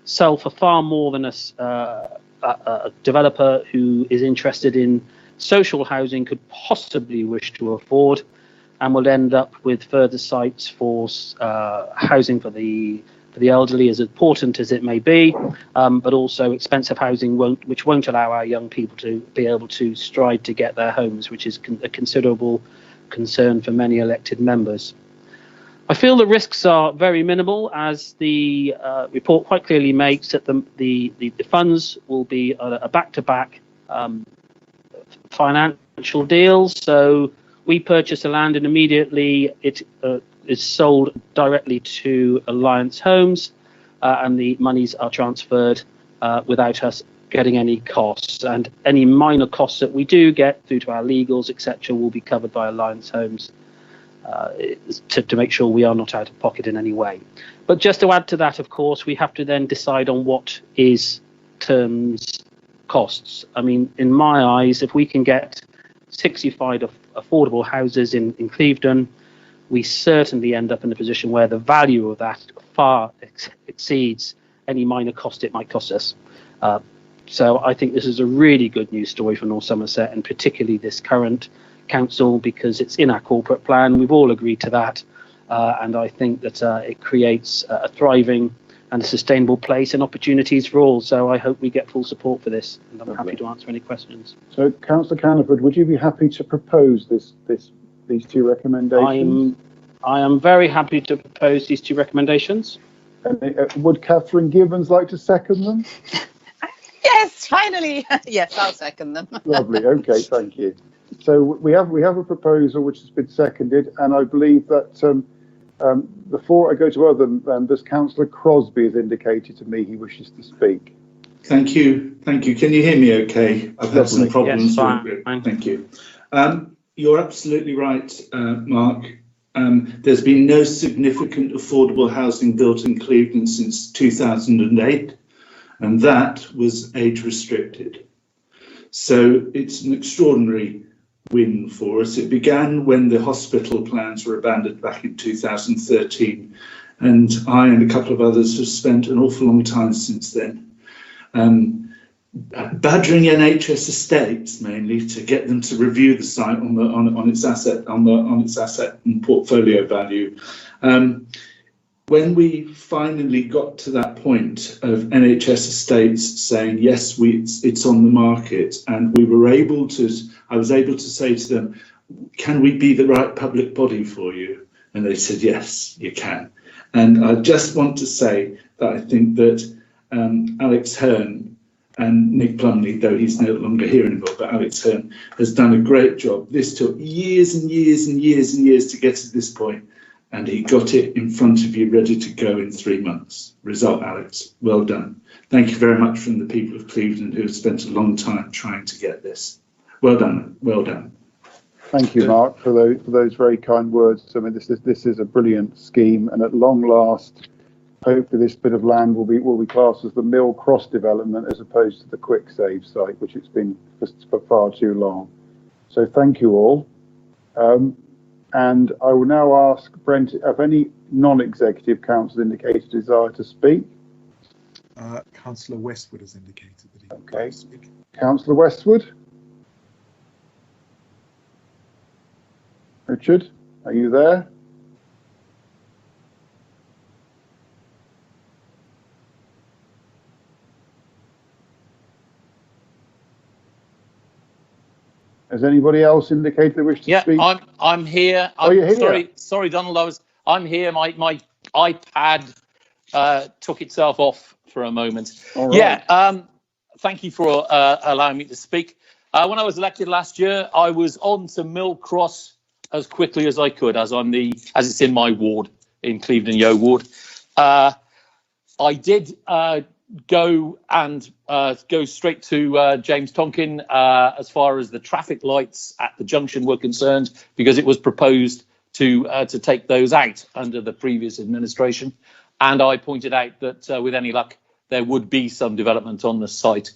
S7: sell for far more than a developer who is interested in social housing could possibly wish to afford, and will end up with further sites for housing for the elderly, as important as it may be, but also expensive housing which won't allow our young people to be able to stride to get their homes, which is a considerable concern for many elected members. I feel the risks are very minimal, as the report quite clearly makes that the funds will be a back-to-back financial deal. So we purchase the land and immediately it is sold directly to Alliance Homes, and the monies are transferred without us getting any costs. And any minor costs that we do get through to our legals, etc., will be covered by Alliance Homes. to make sure we are not out of pocket in any way. But just to add to that, of course, we have to then decide on what is terms costs. I mean, in my eyes, if we can get 65 affordable houses in Clevedon, we certainly end up in a position where the value of that far exceeds any minor cost it might cost us. So I think this is a really good news story for North Somerset, and particularly this current council, because it's in our corporate plan. We've all agreed to that. And I think that it creates a thriving and a sustainable place and opportunities for all. So I hope we get full support for this, and I'm happy to answer any questions.
S2: So, Councillor Caniford, would you be happy to propose these two recommendations?
S7: I am very happy to propose these two recommendations.
S2: And, would Catherine Gibbons like to second them?
S3: Yes, finally. Yes, I'll second them.
S2: Lovely. Okay, thank you. So we have a proposal which has been seconded, and I believe that before I go to other members, Councillor Crosby has indicated to me he wishes to speak.
S14: Thank you. Thank you. Can you hear me okay? I've had some problems.
S7: Yes, fine.
S14: Thank you. You're absolutely right, Mark. There's been no significant affordable housing built in Clevedon since 2008, and that was age restricted. So it's an extraordinary win for us. It began when the hospital plans were abandoned back in 2013, and I and a couple of others have spent an awful long time since then badgering NHS estates mainly to get them to review the site on its asset and portfolio value. When we finally got to that point of NHS estates saying yes, it's on the market, and I was able to say to them, can we be the right public body for you? And they said, yes, you can. And I just want to say that I think that Alex Hearn and Nick Plumley, though he's no longer here anymore, but Alex Hearn has done a great job. This took years and years and years and years to get to this point, and he got it in front of you ready to go in 3 months. Result, Alex, well done. Thank you very much from the people of Clevedon who have spent a long time trying to get this. Well done, well done.
S2: Thank you, Mark, for those very kind words. I mean, this is a brilliant scheme, and at long last, hopefully this bit of land will be classed as the Mill Cross development as opposed to the Quick Save site, which it's been for far too long. So thank you all. And I will now ask Brent, have any non-executive councillors indicated a desire to speak?
S4: Councillor Westwood has indicated that he would
S2: like
S4: to speak.
S2: Councillor Westwood? Richard, are you there? Has anybody else indicated they wish to speak?
S13: Yeah, I'm here.
S2: You're here.
S13: Sorry, Donald. I'm here. My iPad took itself off for a moment.
S2: Right.
S13: Yeah. Thank you for allowing me to speak. When I was elected last year, I was on to Mill Cross as quickly as I could, as it's in my ward, in Clevedon Yo ward. I did go straight to James Tonkin as far as the traffic lights at the junction were concerned, because it was proposed to take those out under the previous administration, and I pointed out that with any luck there would be some development on the site.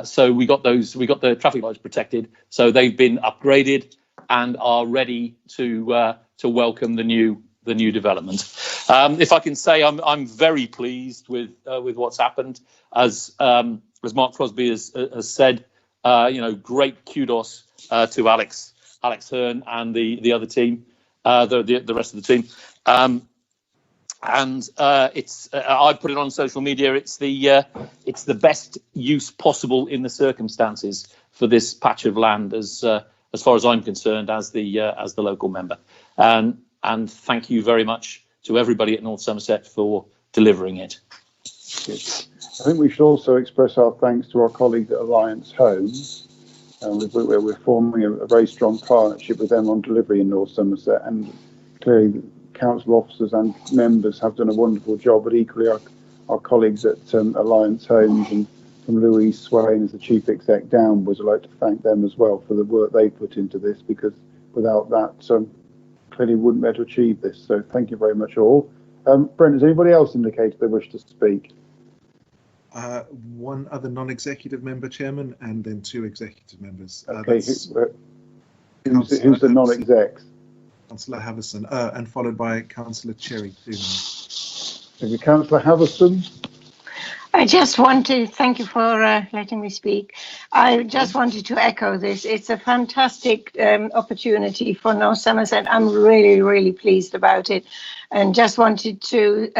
S13: So we got the traffic lights protected, so they've been upgraded and are ready to welcome the new development. If I can say, I'm very pleased with what's happened. As Mark Crosby has said, great kudos to Alex Hearn and the other team, the rest of the team. I put it on social media. It's the best use possible in the circumstances for this patch of land, as far as I'm concerned, as the local member. And thank you very much to everybody at North Somerset for delivering it.
S2: Good. I think we should also express our thanks to our colleagues at Alliance Homes. We're forming a very strong partnership with them on delivery in North Somerset, and clearly council officers and members have done a wonderful job, but equally our colleagues at Alliance Homes, and from Louise Swain as the chief exec downwards, I'd like to thank them as well for the work they put into this, because without that, clearly wouldn't be able to achieve this. So thank you very much all. Brent, has anybody else indicated they wish to speak?
S4: One other non-executive member, Chairman, and then 2 executive members.
S2: Okay, who's the non-execs?
S4: Councillor Haverson, and followed by Councillor Cherry.
S2: Thank you, Councillor Haverson.
S15: I just want to thank you for letting me speak. I just wanted to echo this. It's a fantastic opportunity for North Somerset. I'm really, really pleased about it, and just wanted to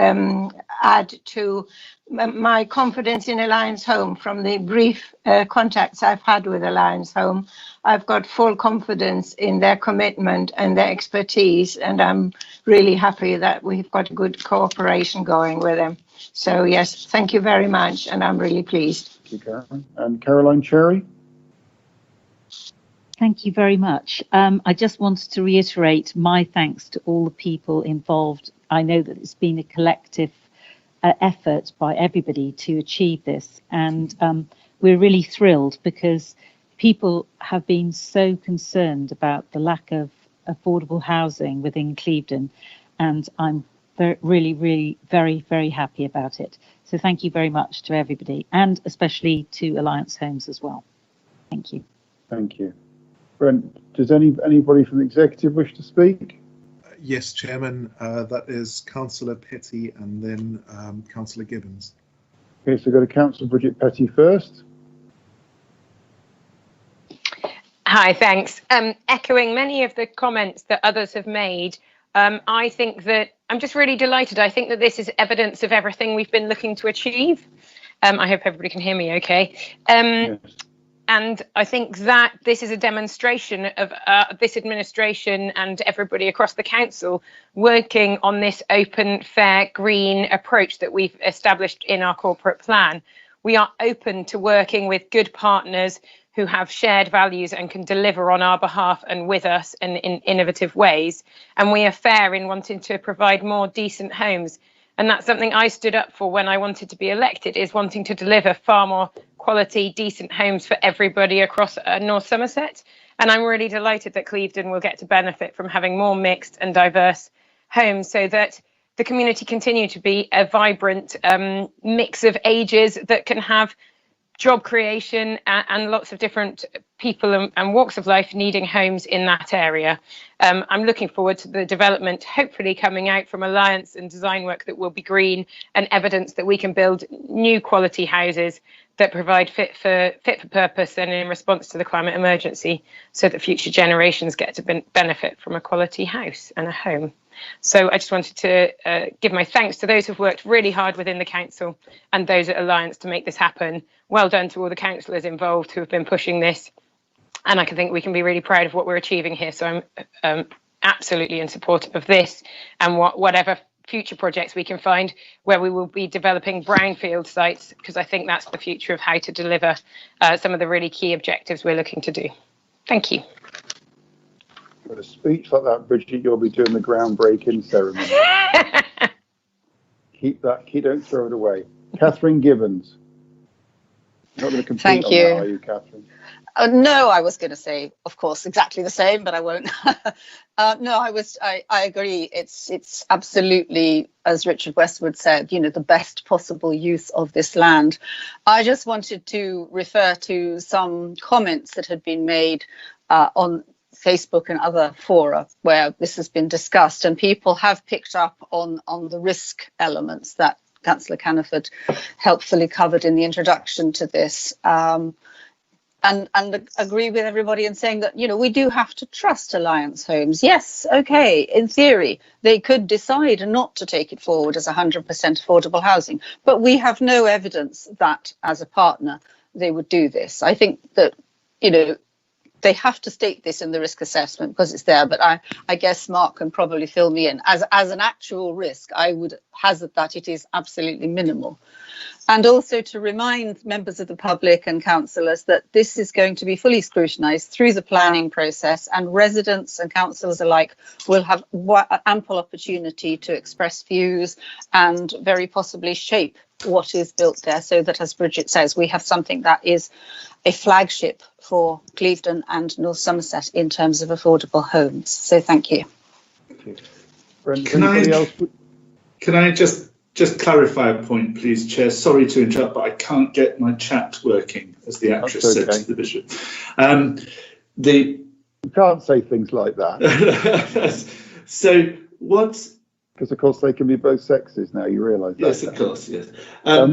S15: add to my confidence in Alliance Home from the brief contacts I've had with Alliance Home. I've got full confidence in their commitment and their expertise, and I'm really happy that we've got a good cooperation going with them. So yes, thank you very much, and I'm really pleased.
S2: Thank you, Caroline. And Caroline Cherry.
S16: Thank you very much. I just wanted to reiterate my thanks to all the people involved. I know that it's been a collective effort by everybody to achieve this, and we're really thrilled because people have been so concerned about the lack of affordable housing within Clevedon, and I'm really very, very happy about it. So thank you very much to everybody, and especially to Alliance Homes as well. Thank you.
S2: Thank you. Brent, does anybody from the executive wish to speak?
S4: Yes, Chairman, that is Councillor Petty and then Councillor Gibbons.
S2: Okay, so go to Councillor Bridget Petty first.
S10: Hi, thanks. Echoing many of the comments that others have made, I think that I'm just really delighted. I think that this is evidence of everything we've been looking to achieve. I hope everybody can hear me okay.
S2: Yes.
S10: And I think that this is a demonstration of this administration and everybody across the council working on this open, fair, green approach that we've established in our corporate plan. We are open to working with good partners who have shared values and can deliver on our behalf and with us and in innovative ways. And we are fair in wanting to provide more decent homes. And that's something I stood up for when I wanted to be elected, is wanting to deliver far more quality, decent homes for everybody across North Somerset. And I'm really delighted that Clevedon will get to benefit from having more mixed and diverse homes, so that the community continue to be a vibrant mix of ages that can have job creation and lots of different people and walks of life needing homes in that area. I'm looking forward to the development hopefully coming out from Alliance and design work that will be green, and evidence that we can build new quality houses that provide fit for purpose and in response to the climate emergency, so that future generations get to benefit from a quality house and a home. So I just wanted to give my thanks to those who've worked really hard within the council and those at Alliance to make this happen. Well done to all the councillors involved who have been pushing this. And I think we can be really proud of what we're achieving here. So I'm absolutely in support of this and whatever future projects we can find where we will be developing brownfield sites, because I think that's the future of how to deliver some of the really key objectives we're looking to do. Thank you.
S2: With a speech like that, Bridget, you'll be doing the groundbreaking ceremony. Don't throw it away. Catherine Gibbons. You're not going to compete
S3: Thank
S2: on
S3: you.
S2: that, are you, Catherine?
S3: No, I was going to say, of course, exactly the same, but I won't. No, I agree. It's absolutely, as Richard Westwood said, the best possible use of this land. I just wanted to refer to some comments that had been made on Facebook and other fora where this has been discussed, and people have picked up on the risk elements that Councillor Caniford helpfully covered in the introduction to this. And agree with everybody in saying that, we do have to trust Alliance Homes. Yes, okay, in theory, they could decide not to take it forward as 100% affordable housing, but we have no evidence that as a partner they would do this. I think that, they have to state this in the risk assessment because it's there, but I guess Mark can probably fill me in. As an actual risk, I would hazard that it is absolutely minimal. And also to remind members of the public and councillors that this is going to be fully scrutinised through the planning process, and residents and councillors alike will have ample opportunity to express views and very possibly shape what is built there, so that, as Bridget says, we have something that is a flagship for Clevedon and North Somerset in terms of affordable homes. So thank you.
S2: you. Brent, anybody else?
S14: Can I just clarify a point, please, Chair? Sorry to interrupt, but I can't get my chat working, as the actress said to the Bishop.
S2: You can't say things like that.
S14: So what?
S2: Because of course they can be both sexes now. You realise that?
S14: Yes, of course. Yes.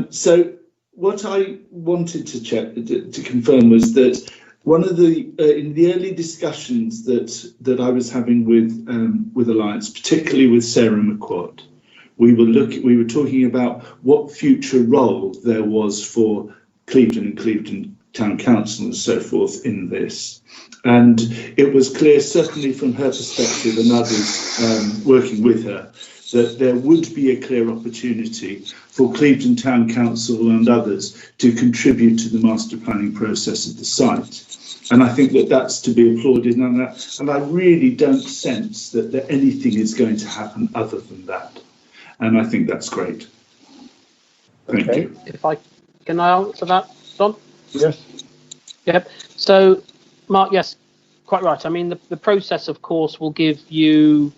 S14: So what I wanted to check to confirm was that one of the in the early discussions that I was having with Alliance, particularly with Sarah McQuad, we were talking about what future role there was for Clevedon and Clevedon Town Council and so forth in this. And it was clear, certainly from her perspective and others working with her, that there would be a clear opportunity for Clevedon Town Council and others to contribute to the master planning process of the site. And I think that that's to be applauded, and I really don't sense that anything is going to happen other than that. And I think that's great. Thank you.
S7: Can I answer that, Don?
S2: Yes.
S7: Yep. So, Mark, yes, quite right. I mean, the process, of course, will give you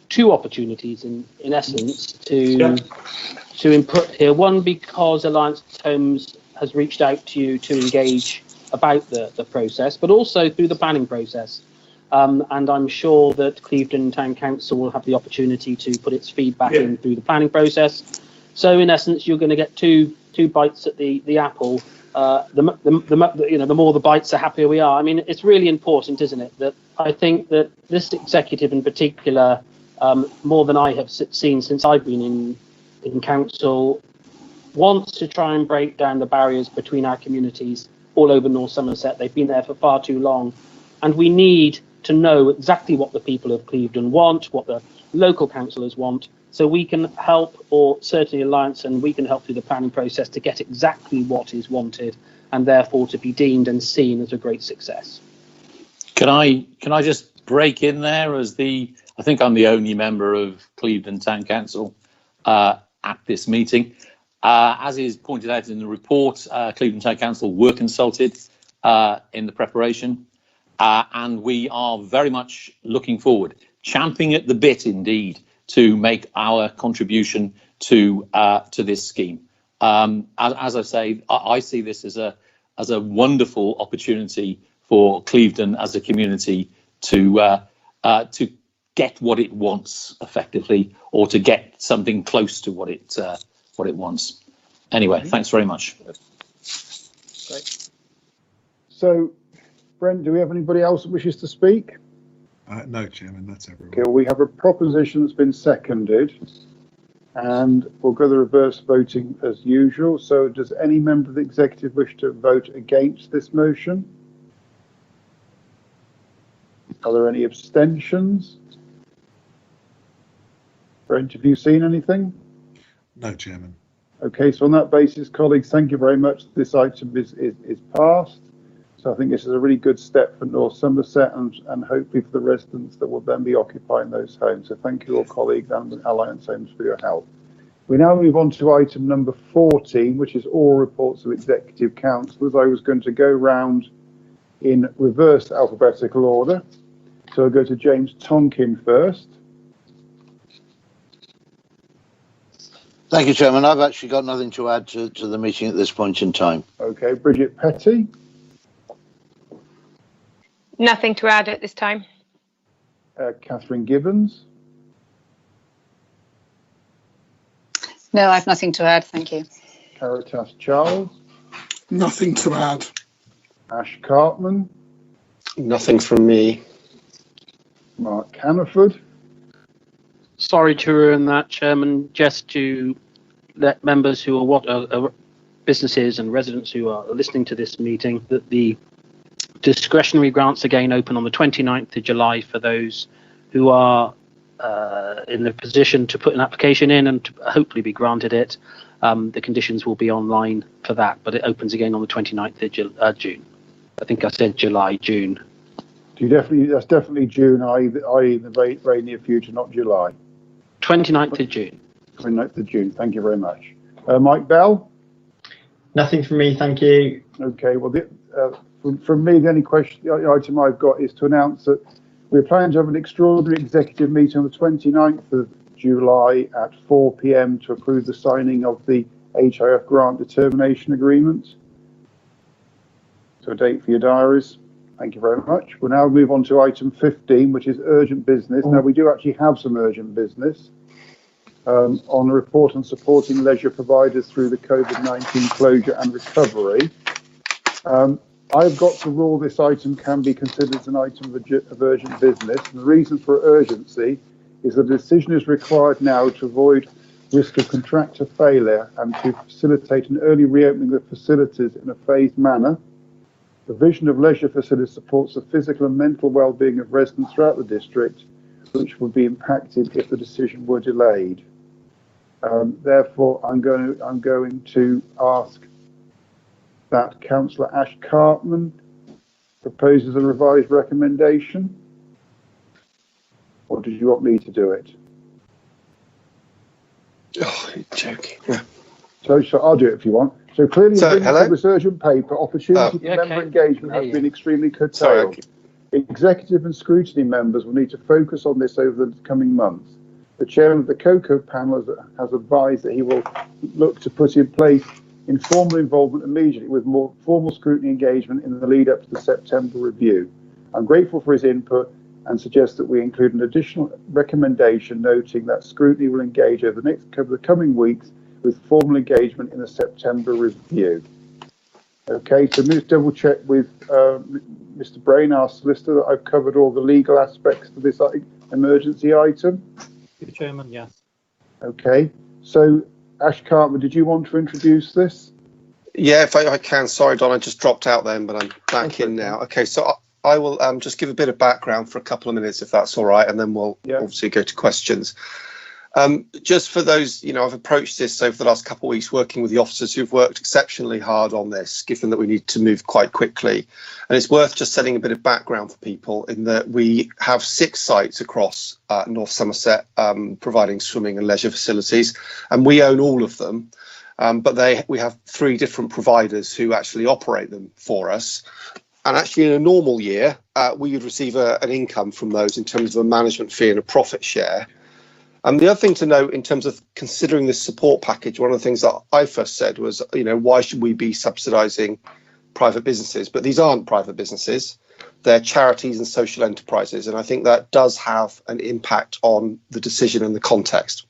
S7: two opportunities, in essence, to input here. One, because Alliance Homes has reached out to you to engage about the process, but also through the planning process. And I'm sure that Clevedon Town Council will have the opportunity to put its feedback in through the planning process. So, in essence, you're going to get two bites at the apple. The more the bites, the happier we are. I mean, it's really important, isn't it, that I think that this executive in particular, more than I have seen since I've been in council, wants to try and break down the barriers between our communities all over North Somerset. They've been there for far too long, and we need to know exactly what the people of Clevedon want, what the local councillors want, so we can help, or certainly Alliance, and we can help through the planning process to get exactly what is wanted, and therefore to be deemed and seen as a great success.
S13: Can I just break in there as I think I'm the only member of Clevedon Town Council at this meeting. As is pointed out in the report, Clevedon Town Council were consulted in the preparation, and we are very much looking forward, champing at the bit indeed, to make our contribution to this scheme. As I say, I see this as a wonderful opportunity for Clevedon as a community to get what it wants effectively, or to get something close to what it wants. Anyway, thanks very much.
S2: Great. So, Brent, do we have anybody else that wishes to speak?
S4: No, Chairman, that's everyone.
S2: Okay, we have a proposition that's been seconded, and we'll go the reverse voting as usual. So does any member of the executive wish to vote against this motion? Are there any abstentions? Brent, have you seen anything?
S4: No, Chairman.
S2: Okay, so on that basis, colleagues, thank you very much. This item is passed. So I think this is a really good step for North Somerset and hopefully for the residents that will then be occupying those homes. So thank you all, colleagues, and Alliance Homes for your help. We now move on to item number 14, which is all reports of executive councillors. I was going to go round in reverse alphabetical order. So I'll go to James Tonkin first.
S11: Thank you, Chairman. I've actually got nothing to add to the meeting at this point in time.
S2: Okay, Bridget Petty.
S10: Nothing to add at this time.
S2: Catherine Gibbons.
S3: No, I have nothing to add. Thank you.
S2: Caritas Charles.
S9: Nothing to add.
S2: Ash Cartman.
S8: Nothing from me.
S2: Mark Hannaford.
S7: Sorry to ruin that, Chairman. Just to let members who are businesses and residents who are listening to this meeting that the discretionary grants again open on the 29th of July for those who are in the position to put an application in and to hopefully be granted it. The conditions will be online for that, but it opens again on the 29th of June. I think I said July, June.
S2: That's definitely June, i.e. the very near future, not July.
S7: 29th of June.
S2: 29th of June. Thank you very much. Mike Bell.
S6: Nothing from me, thank you.
S2: Okay. Well, from me, the only item I've got is to announce that We're planning to have an extraordinary executive meeting on the 29th of July at 4 p.m. to approve the signing of the HIF grant determination agreement. So a date for your diaries. Thank you very much. We'll now move on to item 15, which is urgent business. Now, we do actually have some urgent business on a report on supporting leisure providers through the COVID-19 closure and recovery. I've got to rule this item can be considered as an item of urgent business. And the reason for urgency is that a decision is required now to avoid risk of contractor failure and to facilitate an early reopening of facilities in a phased manner. The provision of leisure facilities supports the physical and mental well-being of residents throughout the district, which would be impacted if the decision were delayed. Therefore, I'm going to ask that Councillor Ash Cartman proposes a revised recommendation, or did you want me to do it?
S8: Oh, you're joking. Yeah.
S2: So I'll do it if you want. So clearly, in this urgent paper, opportunity for member engagement has been extremely curtailed. Executive and scrutiny members will need to focus on this over the coming months. The chairman of the COCO panel has advised that he will look to put in place informal involvement immediately with more formal scrutiny engagement in the lead up to the September review. I'm grateful for his input and suggest that we include an additional recommendation noting that scrutiny will engage over the coming weeks with formal engagement in the September review. Okay, so let's double check with Mr. Brain, our solicitor, that I've covered all the legal aspects of this emergency item.
S1: Mr. Chairman, yes.
S2: Okay, so Ash Cartman, did you want to introduce this?
S8: Yeah, if I can. Sorry, Don, I just dropped out then, but I'm back in now. Okay, so I will just give a bit of background for a couple of minutes, if that's all right, and then we'll obviously go to questions. Just for those, I've approached this over the last couple of weeks working with the officers who've worked exceptionally hard on this, given that we need to move quite quickly. And it's worth just setting a bit of background for people in that we have 6 sites across North Somerset providing swimming and leisure facilities, and we own all of them. But we have 3 different providers who actually operate them for us. And actually, in a normal year, we would receive an income from those in terms of a management fee and a profit share. And the other thing to note in terms of considering this support package, one of the things that I first said was, why should we be subsidising private businesses? But these aren't private businesses. They're charities and social enterprises. And I think that does have an impact on the decision and the context.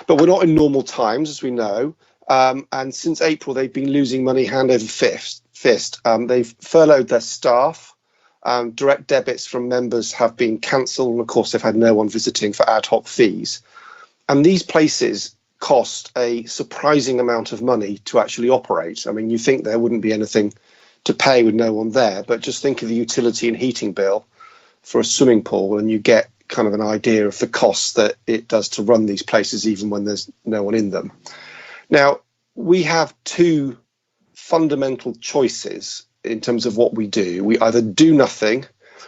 S8: But we're not in normal times, as we know. And since April, they've been losing money hand over fist. They've furloughed their staff. Direct debits from members have been cancelled, and of course they've had no one visiting for ad hoc fees. And these places cost a surprising amount of money to actually operate. I mean, you think there wouldn't be anything to pay with no one there, but just think of the utility and heating bill for a swimming pool and you get kind of an idea of the costs that it does to run these places even when there's no one in them. Now, we have 2 fundamental choices in terms of what we do. We either do nothing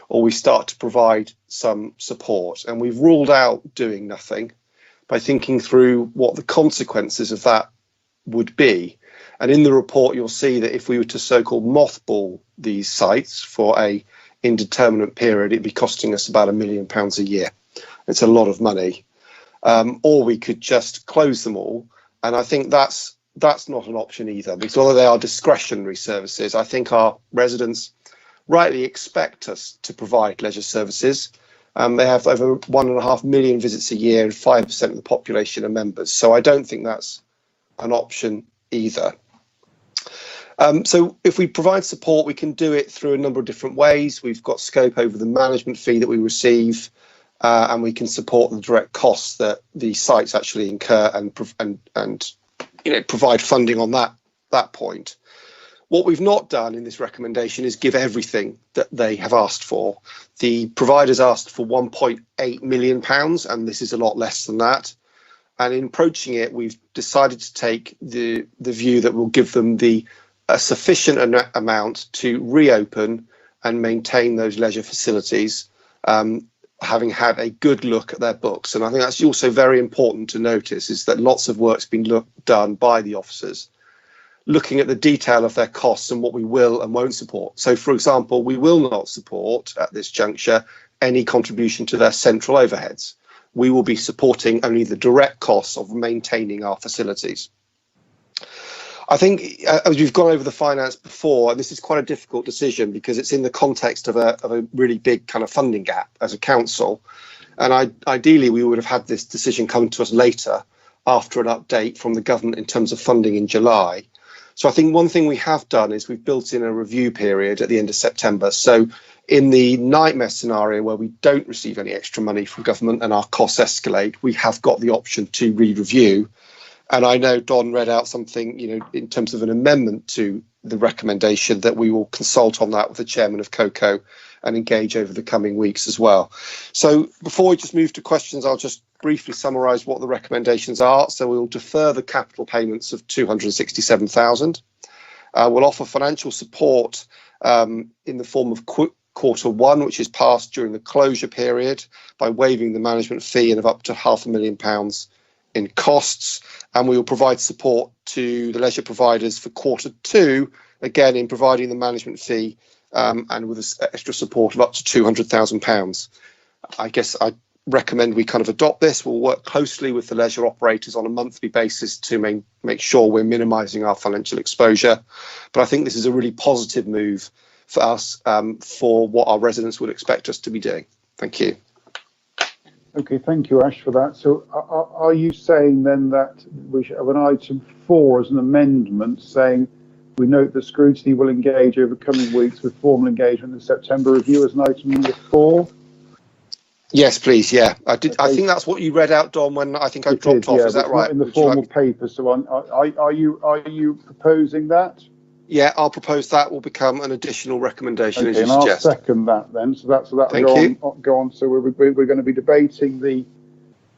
S8: or we start to provide some support. And we've ruled out doing nothing by thinking through what the consequences of that would be. And in the report, you'll see that if we were to so-called mothball these sites for a indeterminate period, it'd be costing us about £1 million a year. It's a lot of money. Or we could just close them all. And I think that's not an option either, because although they are discretionary services, I think our residents rightly expect us to provide leisure services. They have over 1.5 million visits a year and 5% of the population are members. So I don't think that's an option either. So if we provide support, we can do it through a number of different ways. We've got scope over the management fee that we receive, and we can support the direct costs that the sites actually incur and provide funding on that point. What we've not done in this recommendation is give everything that they have asked for. The providers asked for £1.8 million, and this is a lot less than that. And in approaching it, we've decided to take the view that we'll give them a sufficient amount to reopen and maintain those leisure facilities, having had a good look at their books. And I think that's also very important to notice, is that lots of work's been done by the officers, looking at the detail of their costs and what we will and won't support. So, for example, we will not support at this juncture any contribution to their central overheads. We will be supporting only the direct costs of maintaining our facilities. I think as we've gone over the finance before, and this is quite a difficult decision because it's in the context of a really big kind of funding gap as a council. And ideally, we would have had this decision come to us later after an update from the government in terms of funding in July. So I think one thing we have done is we've built in a review period at the end of September. So in the nightmare scenario where we don't receive any extra money from government and our costs escalate, we have got the option to re-review. And I know Don read out something, in terms of an amendment to the recommendation, that we will consult on that with the chairman of COCO and engage over the coming weeks as well. So before we just move to questions, I'll just briefly summarise what the recommendations are. So we'll defer the capital payments of 267,000. We'll offer financial support in the form of Q1, which is passed during the closure period, by waiving the management fee and of up to £500,000 in costs, and we will provide support to the leisure providers for Q2, again in providing the management fee and with extra support of up to £200,000. I guess I recommend we kind of adopt this. We'll work closely with the leisure operators on a monthly basis to make sure we're minimising our financial exposure. But I think this is a really positive move for us for what our residents would expect us to be doing. Thank you.
S2: Okay, thank you, Ash, for that. So are you saying then that we should have an item 4 as an amendment saying we note that scrutiny will engage over coming weeks with formal engagement in the September review as an item number 4?
S8: Yes, please. Yeah, I did.
S2: Okay.
S8: I think that's what you read out, Don, when I think I dropped off. Is that right?
S2: Not in the formal paper. So are you proposing that?
S8: Yeah, I'll propose that will become an additional recommendation, as you
S2: and
S8: suggest.
S2: I'll second that then. So that'll go on. So we're going to be debating the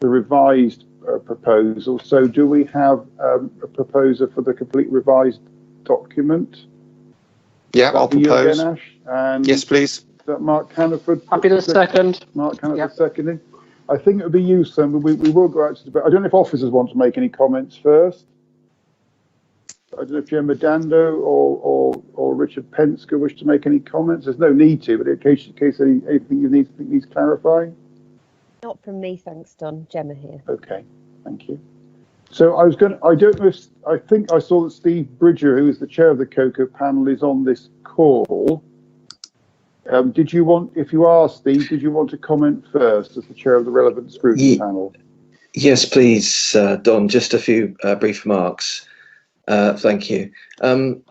S2: revised proposal. So do we have a proposer for the complete revised document?
S8: Yeah, I'll propose.
S2: Again, Ash? And
S8: yes, please.
S2: Is that Mark Hannaford?
S7: Happy to second.
S2: Mark Hannaford seconding. I think it would be useful, but we will go out to debate. I don't know if officers want to make any comments first. I don't know if Gemma Dando or Richard Pensker wish to make any comments. There's no need to, but in case anything you needs clarifying.
S17: Not from me, thanks, Don. Gemma here.
S2: Okay, thank you. So I think I saw that Steve Bridger, who is the chair of the COCO panel, is on this call. If you are Steve, did you want to comment first as the chair of the relevant scrutiny panel?
S18: Yes, please, Don. Just a few brief remarks. Thank you. And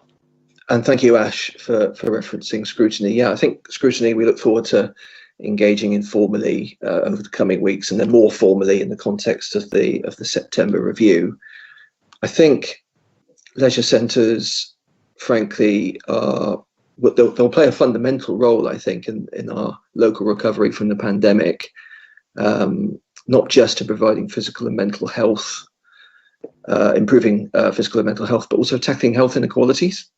S18: thank you, Ash, for referencing scrutiny. Yeah, I think scrutiny, we look forward to engaging informally over the coming weeks, and then more formally in the context of the September review. I think leisure centres, frankly, they'll play a fundamental role, I think, in our local recovery from the pandemic, not just to providing physical and mental health, improving physical and mental health, but also tackling health inequalities.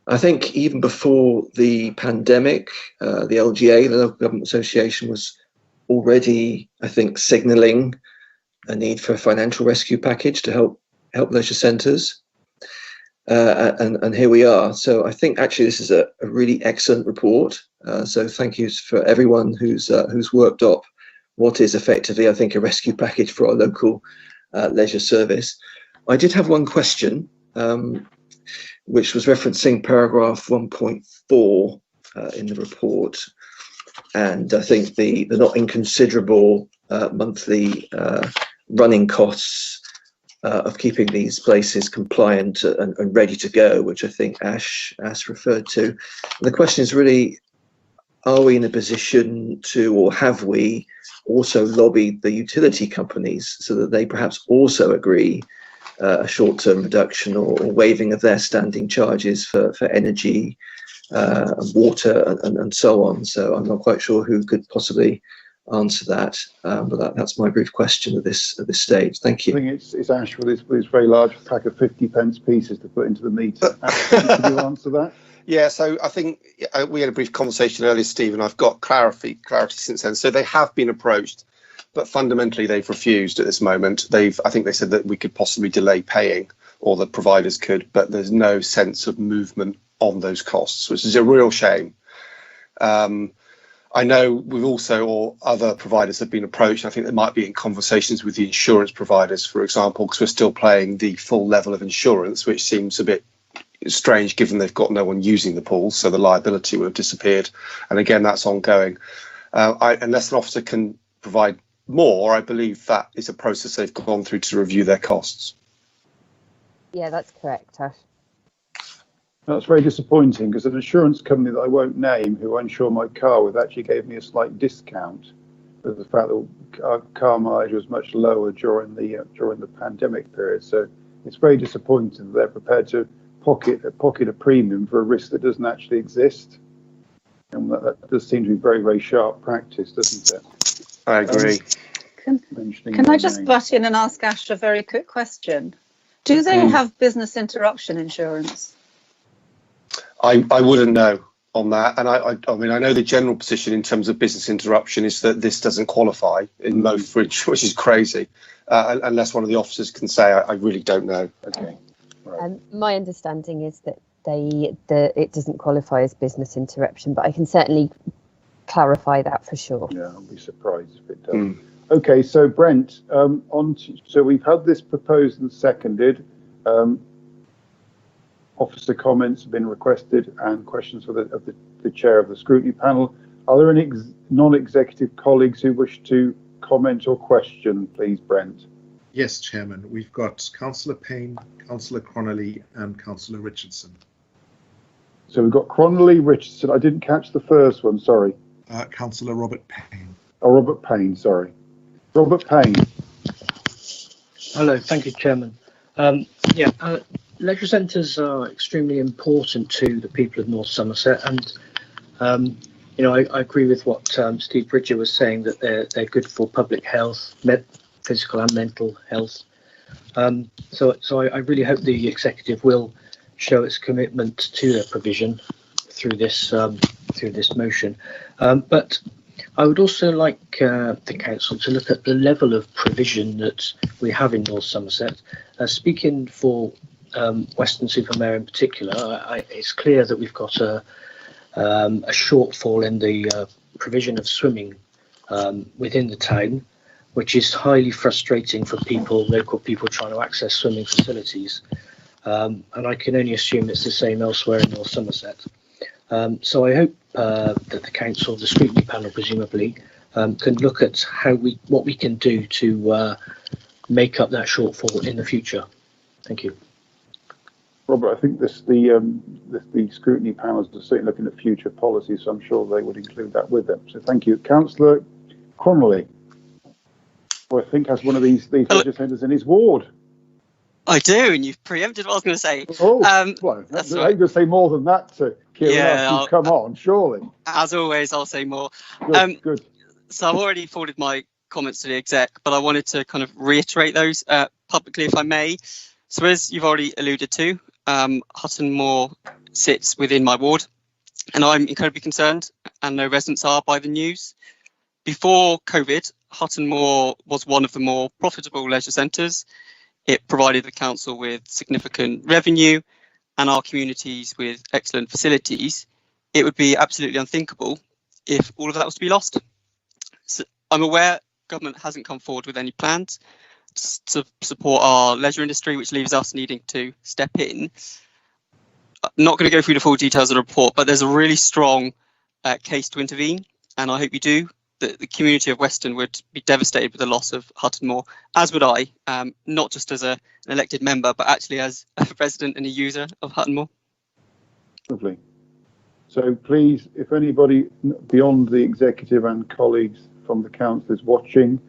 S18: I think even before the pandemic, the LGA, the Local Government Association, was already, I think, signalling a need for a financial rescue package to help leisure centres. And here we are. So I think actually this is a really excellent report. So thank you for everyone who's worked up what is effectively, I think, a rescue package for our local leisure service. I did have one question, which was referencing paragraph 1.4 in the report, and I think the not inconsiderable monthly running costs of keeping these places compliant and ready to go, which I think Ash referred to. And the question is really, are we in a position to, or have we also lobbied the utility companies so that they perhaps also agree a short-term reduction or waiving of their standing charges for energy, water, and so on? So I'm not quite sure who could possibly answer that, but that's my brief question at this stage. Thank you.
S2: I think it's Ash with his very large pack of 50p pieces to put into the meter. Ash, can you answer that?
S8: Yeah, so I think we had a brief conversation earlier, Steve, and I've got clarity since then. So they have been approached, but fundamentally they've refused at this moment. I think they said that we could possibly delay paying, or the providers could, but there's no sense of movement on those costs, which is a real shame. I know we've also, or other providers have been approached. I think they might be in conversations with the insurance providers, for example, because we're still paying the full level of insurance, which seems a bit strange given they've got no one using the pools, so the liability would have disappeared. And again, that's ongoing. Unless an officer can provide more, I believe that is a process they've gone through to review their costs.
S17: Yeah, that's correct, Ash.
S2: That's very disappointing, because an insurance company that I won't name, who I insured my car with, actually gave me a slight discount for the fact that our car mileage was much lower during the pandemic period. So it's very disappointing that they're prepared to pocket a premium for a risk that doesn't actually exist. And that does seem to be very, very sharp practice, doesn't it?
S8: I agree.
S3: Can I just butt in and ask Ash a very quick question? Do they have business interruption insurance?
S8: I wouldn't know on that, and I mean I know the general position in terms of business interruption is that this doesn't qualify in most, which is crazy, unless one of the officers can say I really don't know.
S2: Okay.
S17: Right. My understanding is that it doesn't qualify as business interruption, but I can certainly clarify that for sure.
S2: Yeah, I'll be surprised if it does. Okay, so Brent, so we've had this proposed and seconded. Officer comments have been requested and questions for the chair of the scrutiny panel. Are there any non-executive colleagues who wish to comment or question, please, Brent?
S4: Yes, Chairman. We've got Councillor Payne, Councillor Connolly and Councillor Richardson.
S2: So we've got Connolly, Richardson. I didn't catch the first one, sorry.
S4: Councillor Robert Payne.
S2: Oh, Robert Payne, sorry. Robert Payne.
S19: Hello, thank you, Chairman. Leisure centres are extremely important to the people of North Somerset, and I agree with what Steve Bridger was saying, that they're good for public health, physical and mental health. So I really hope the executive will show its commitment to their provision through this motion. But I would also like the council to look at the level of provision that we have in North Somerset. Speaking for Weston-super-Mare in particular, it's clear that we've got a shortfall in the provision of swimming within the town, which is highly frustrating for local people trying to access swimming facilities. And I can only assume it's the same elsewhere in North Somerset. So I hope that the council, the scrutiny panel presumably, can look at what we can do to make up that shortfall in the future. Thank you.
S2: Robert, I think the scrutiny panels are certainly looking at future policies, so I'm sure they would include that with them. So thank you. Councillor Connolly, who I think has one of these leisure centres in his ward.
S20: I do, and you've preempted what I was going to say.
S2: Oh, well,
S20: that's
S2: I'm
S20: right.
S2: going to say more than that to Kieran.
S20: Yeah,
S2: Come on, surely.
S20: As always, I'll say more.
S2: Good.
S20: So I've already forwarded my comments to the exec, but I wanted to kind of reiterate those publicly, if I may. So as you've already alluded to, Hutton Moor sits within my ward, and I'm incredibly concerned, and no residents are, by the news. Before COVID, Hutton Moor was one of the more profitable leisure centres. It provided the council with significant revenue and our communities with excellent facilities. It would be absolutely unthinkable if all of that was to be lost. So I'm aware government hasn't come forward with any plans to support our leisure industry, which leaves us needing to step in. I'm not going to go through the full details of the report, but there's a really strong case to intervene, and I hope you do. The community of Weston would be devastated with the loss of Hutton Moor, as would I, not just as an elected member, but actually as a resident and a user of Hutton Moor.
S2: Lovely. So please, if anybody beyond the executive and colleagues from the council is watching,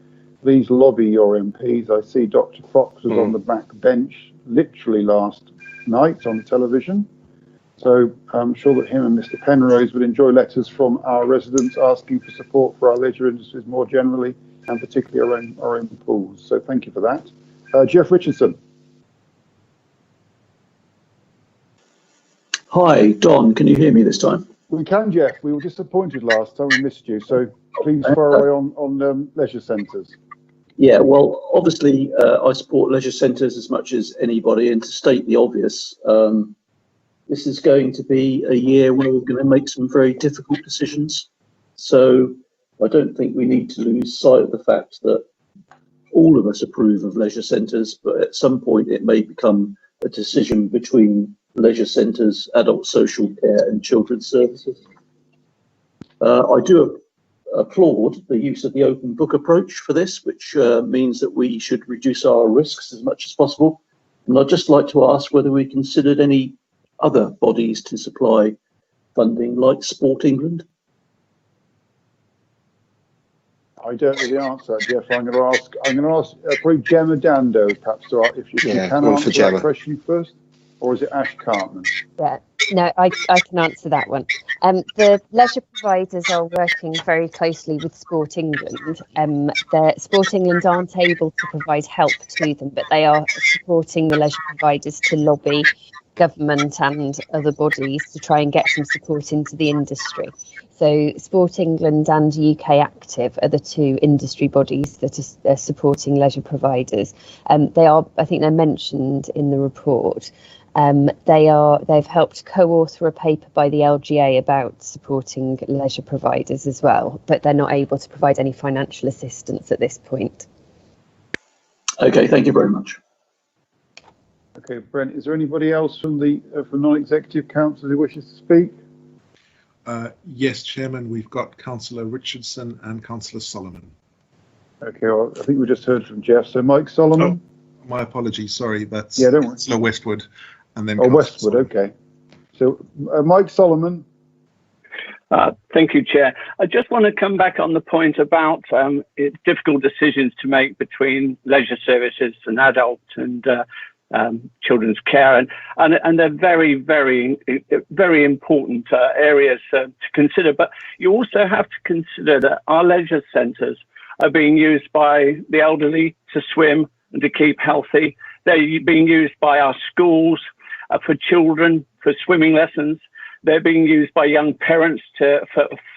S2: please lobby your MPs. I see Dr. Fox was on the back bench literally last night on television. So I'm sure that him and Mr. Penrose would enjoy letters from our residents asking for support for our leisure industries more generally, and particularly our own pools. So thank you for that. Jeff Richardson.
S21: Hi, Don, can you hear me this time?
S2: We can, Jeff. We were disappointed last time, we missed you. So please fire away on leisure centres.
S21: Yeah, well, obviously I support leisure centres as much as anybody, and to state the obvious, this is going to be a year where we're going to make some very difficult decisions. So I don't think we need to lose sight of the fact that all of us approve of leisure centres, but at some point it may become a decision between leisure centres, adult social care and children's services. I do applaud the use of the open book approach for this, which means that we should reduce our risks as much as possible. And I'd just like to ask whether we considered any other bodies to supply funding, like Sport England.
S2: I don't know the answer, Jeff. I'm going to ask probably Gemma Dando, perhaps, if you can answer that question first, or is it Ash Cartman?
S17: Yeah, no, I can answer that one. The leisure providers are working very closely with Sport England. Sport England aren't able to provide help to them, but they are supporting the leisure providers to lobby government and other bodies to try and get some support into the industry. So Sport England and UK Active are the two industry bodies that are supporting leisure providers. I think they're mentioned in the report. They've helped co-author a paper by the LGA about supporting leisure providers as well, but they're not able to provide any financial assistance at this point.
S21: Okay, thank you very much.
S2: Okay, Brent, is there anybody else from the non-executive council who wishes to speak?
S4: Yes, Chairman, we've got Councillor Richardson and Councillor Solomon.
S2: Okay, well, I think we just heard from Jeff. So Mike Solomon?
S4: Oh, my apologies, sorry, that's
S2: don't worry.
S4: Councillor Westwood. And then
S2: Westwood, okay. So Mike Solomon.
S5: Thank you, Chair. I just want to come back on the point about difficult decisions to make between leisure services and adult and children's care, and they're very, very, very important areas to consider. But you also have to consider that our leisure centres are being used by the elderly to swim and to keep healthy. They're being used by our schools for children for swimming lessons. They're being used by young parents to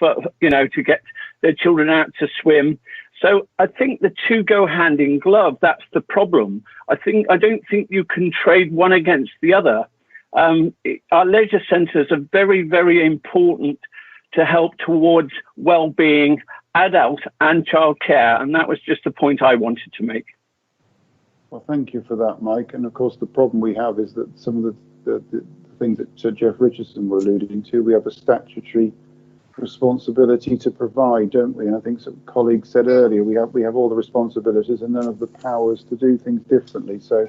S5: get their children out to swim. So I think the two go hand in glove. That's the problem. I don't think you can trade one against the other. Our leisure centres are very, very important to help towards well-being, adult and childcare, and that was just the point I wanted to make.
S2: Well, thank you for that, Mike. And of course, the problem we have is that some of the things that Sir Jeff Richardson were alluding to, we have a statutory responsibility to provide, don't we? And I think some colleagues said earlier, we have all the responsibilities and none of the powers to do things differently. So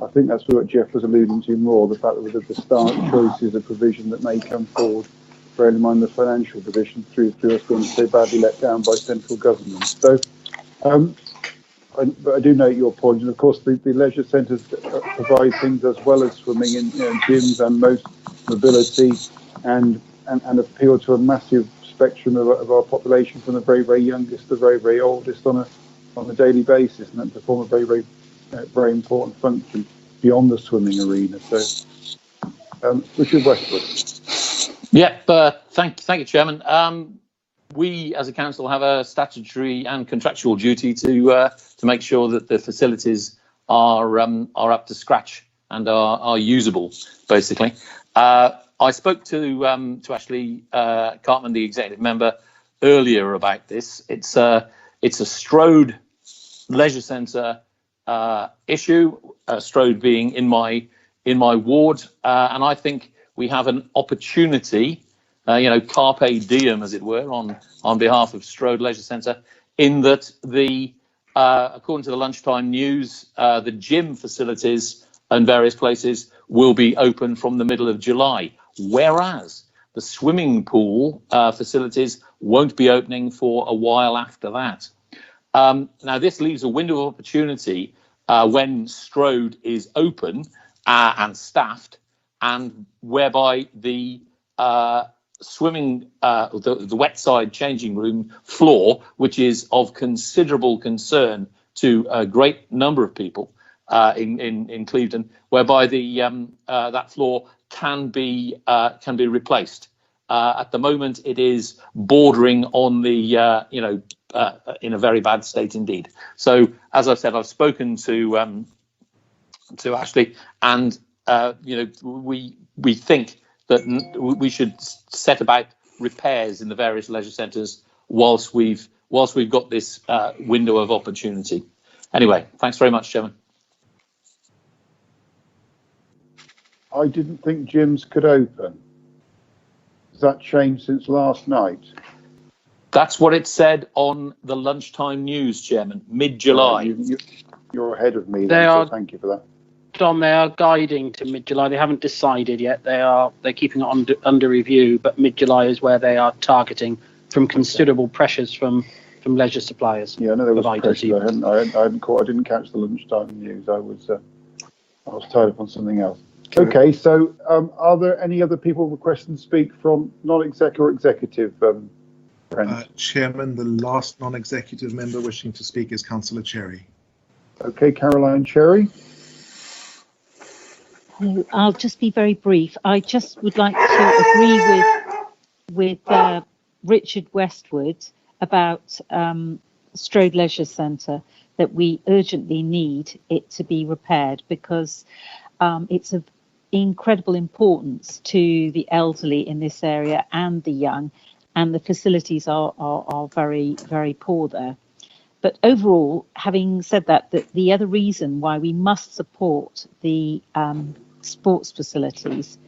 S2: I think that's what Jeff was alluding to more, the fact that the start choices a provision that may come forward, bearing in mind the financial position through us being so badly let down by central government. So but I do note your point, and of course the leisure centres provide things as well as swimming in gyms and most mobility and appeal to a massive spectrum of our population, from the very, very youngest to the very, very oldest on a daily basis, and that perform a very, very, very important function beyond the swimming arena. So, Richard Westwood.
S13: Yeah, thank you, Chairman. We, as a council, have a statutory and contractual duty to make sure that the facilities are up to scratch and are usable, basically. I spoke to Ashley Cartman, the executive member, earlier about this. It's a Strode leisure centre issue. Strode being in my ward, and I think we have an opportunity. Carpe diem, as it were, on behalf of Strode Leisure Centre, in that according to the lunchtime news, the gym facilities and various places will be open from the middle of July, whereas the swimming pool facilities won't be opening for a while after that. Now, this leaves a window of opportunity when Strode is open and staffed, and whereby the swimming, the wet side changing room floor, which is of considerable concern to a great number of people in Clevedon, whereby that floor can be replaced. At the moment, it is bordering on the in a very bad state indeed. So, as I've said, I've spoken to Ashley, and we think that we should set about repairs in the various leisure centres whilst we've got this window of opportunity. Anyway, thanks very much, Chairman.
S2: I didn't think gyms could open. Has that changed since last night?
S13: That's what it said on the lunchtime news, Chairman, mid-July.
S2: You're ahead of me,
S7: They are,
S2: so thank you for that.
S7: Don, they are guiding to mid-July. They haven't decided yet. They're keeping it under review, but mid-July is where they are targeting from considerable pressures from leisure suppliers.
S2: Yeah, I know there was pressure. I didn't catch the lunchtime news. I was tied up on something else. Okay, so are there any other people requesting to speak from non-exec or executive?
S4: Chairman, the last non-executive member wishing to speak is Councillor Cherry.
S2: Okay, Caroline Cherry.
S16: I'll just be very brief. I just would like to agree with Richard Westwood about Strode Leisure Centre, that we urgently need it to be repaired, because it's of incredible importance to the elderly in this area and the young, and the facilities are very, very poor there. But overall, having said that, the other reason why we must support the sports facilities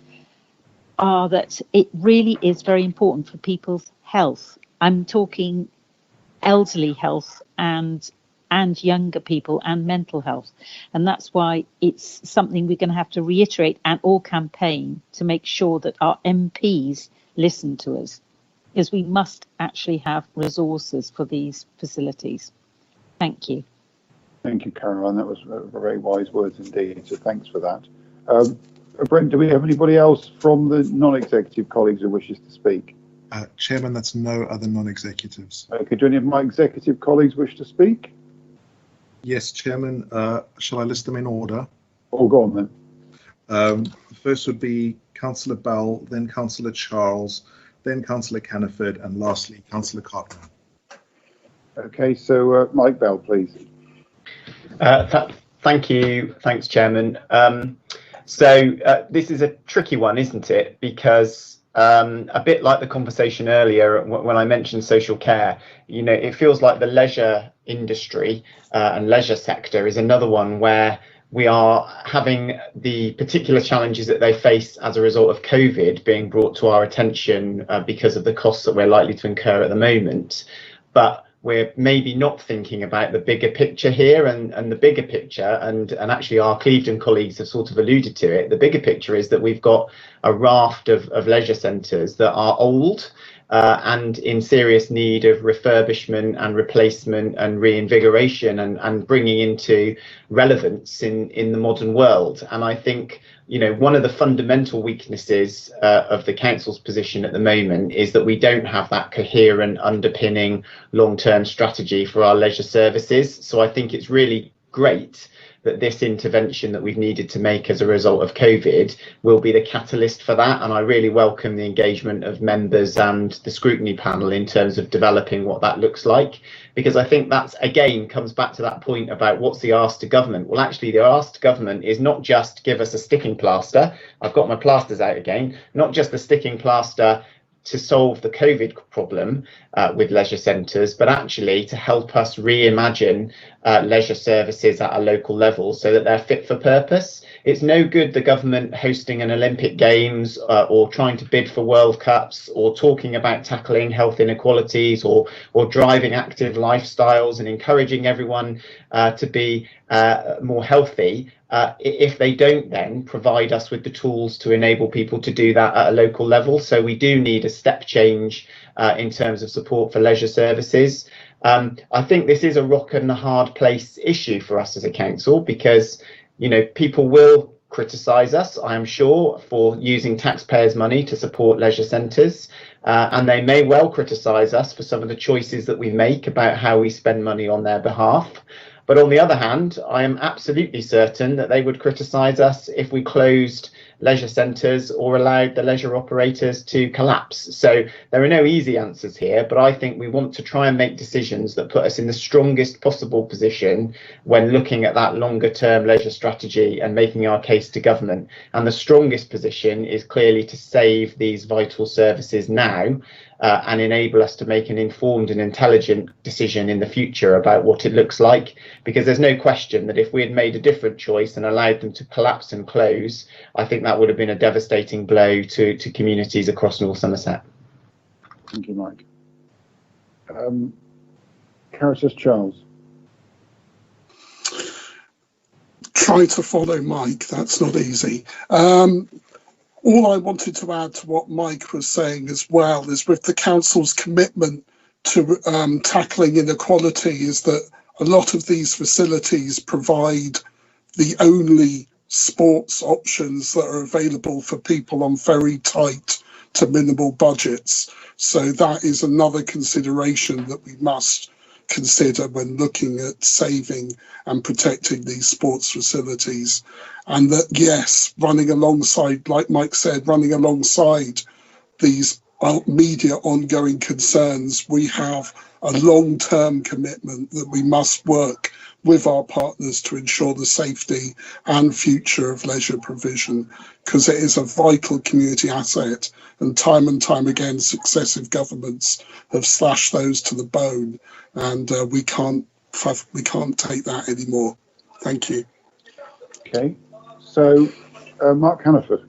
S16: are that it really is very important for people's health. I'm talking elderly health and younger people and mental health. And that's why it's something we're going to have to reiterate and all campaign to make sure that our MPs listen to us, because we must actually have resources for these facilities. Thank you.
S2: Thank you, Caroline. That was very wise words indeed. So thanks for that. Brent, do we have anybody else from the non-executive colleagues who wishes to speak?
S4: Chairman, that's no other non-executives.
S2: Okay, do any of my executive colleagues wish to speak?
S4: Yes, Chairman. Shall I list them in order?
S2: Oh, go on then.
S4: The first would be Councillor Bell, then Councillor Charles, then Councillor Caniford, and lastly, Councillor Cartman.
S2: Okay, so Mike Bell, please.
S6: Thank you. Thanks, Chairman. So this is a tricky one, isn't it? Because a bit like the conversation earlier when I mentioned social care, you know, it feels like the leisure industry and leisure sector is another one where we are having the particular challenges that they face as a result of COVID being brought to our attention because of the costs that we're likely to incur at the moment. But we're maybe not thinking about the bigger picture here, and the bigger picture, and actually our Clevedon colleagues have sort of alluded to it. The bigger picture is that we've got a raft of leisure centres that are old and in serious need of refurbishment and replacement and reinvigoration and bringing into relevance in the modern world. And I think, you know, one of the fundamental weaknesses of the council's position at the moment is that we don't have that coherent underpinning long-term strategy for our leisure services. So I think it's really great that this intervention that we've needed to make as a result of COVID will be the catalyst for that. And I really welcome the engagement of members and the scrutiny panel in terms of developing what that looks like, because I think that's, again, comes back to that point about what's the ask to government. Well, actually, the ask to government is not just give us a sticking plaster. I've got my plasters out again, not just a sticking plaster to solve the COVID problem with leisure centres, but actually to help us reimagine leisure services at a local level so that they're fit for purpose. It's no good the government hosting an Olympic Games or trying to bid for World Cups or talking about tackling health inequalities or driving active lifestyles and encouraging everyone to be more healthy if they don't then provide us with the tools to enable people to do that at a local level. So we do need a step change in terms of support for leisure services. I think this is a rock and a hard place issue for us as a council, because, you know, people will criticise us, I am sure, for using taxpayers' money to support leisure centres, and they may well criticise us for some of the choices that we make about how we spend money on their behalf. But on the other hand, I am absolutely certain that they would criticise us if we closed leisure centres or allowed the leisure operators to collapse. So there are no easy answers here, but I think we want to try and make decisions that put us in the strongest possible position when looking at that longer term leisure strategy and making our case to government. And the strongest position is clearly to save these vital services now and enable us to make an informed and intelligent decision in the future about what it looks like, because there's no question that if we had made a different choice and allowed them to collapse and close, I think that would have been a devastating blow to communities across North Somerset.
S2: Thank you, Mike. Caritas Charles.
S9: Try to follow Mike, that's not easy. All I wanted to add to what Mike was saying as well is with the council's commitment to tackling inequality is that a lot of these facilities provide the only sports options that are available for people on very tight to minimal budgets. So that is another consideration that we must consider when looking at saving and protecting these sports facilities. And that, yes, running alongside, like Mike said, running alongside these media ongoing concerns, we have a long-term commitment that we must work with our partners to ensure the safety and future of leisure provision, because it is a vital community asset, and time again successive governments have slashed those to the bone, and we can't take that anymore. Thank you.
S2: Okay, so Mark Hannaford.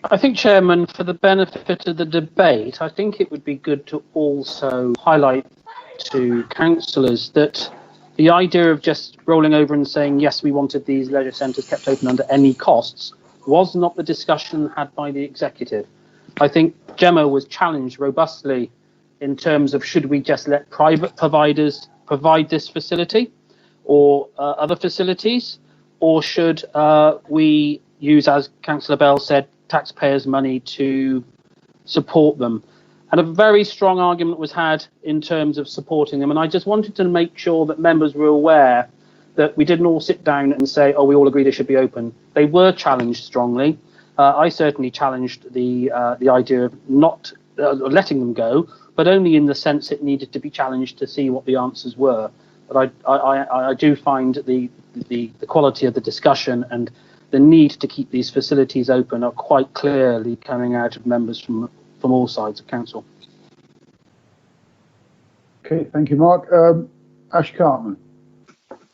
S7: I think, Chairman, for the benefit of the debate, I think it would be good to also highlight to councillors that the idea of just rolling over and saying, yes, we wanted these leisure centres kept open under any costs was not the discussion had by the executive. I think Gemma was challenged robustly in terms of should we just let private providers provide this facility or other facilities, or should we use, as Councillor Bell said, taxpayers' money to support them. And a very strong argument was had in terms of supporting them. And I just wanted to make sure that members were aware that we didn't all sit down and say, oh, we all agree they should be open. They were challenged strongly. I certainly challenged the idea of not letting them go, but only in the sense it needed to be challenged to see what the answers were. But I do find the quality of the discussion and the need to keep these facilities open are quite clearly coming out of members from all sides of council.
S2: Okay, thank you, Mark. Ash Cartman.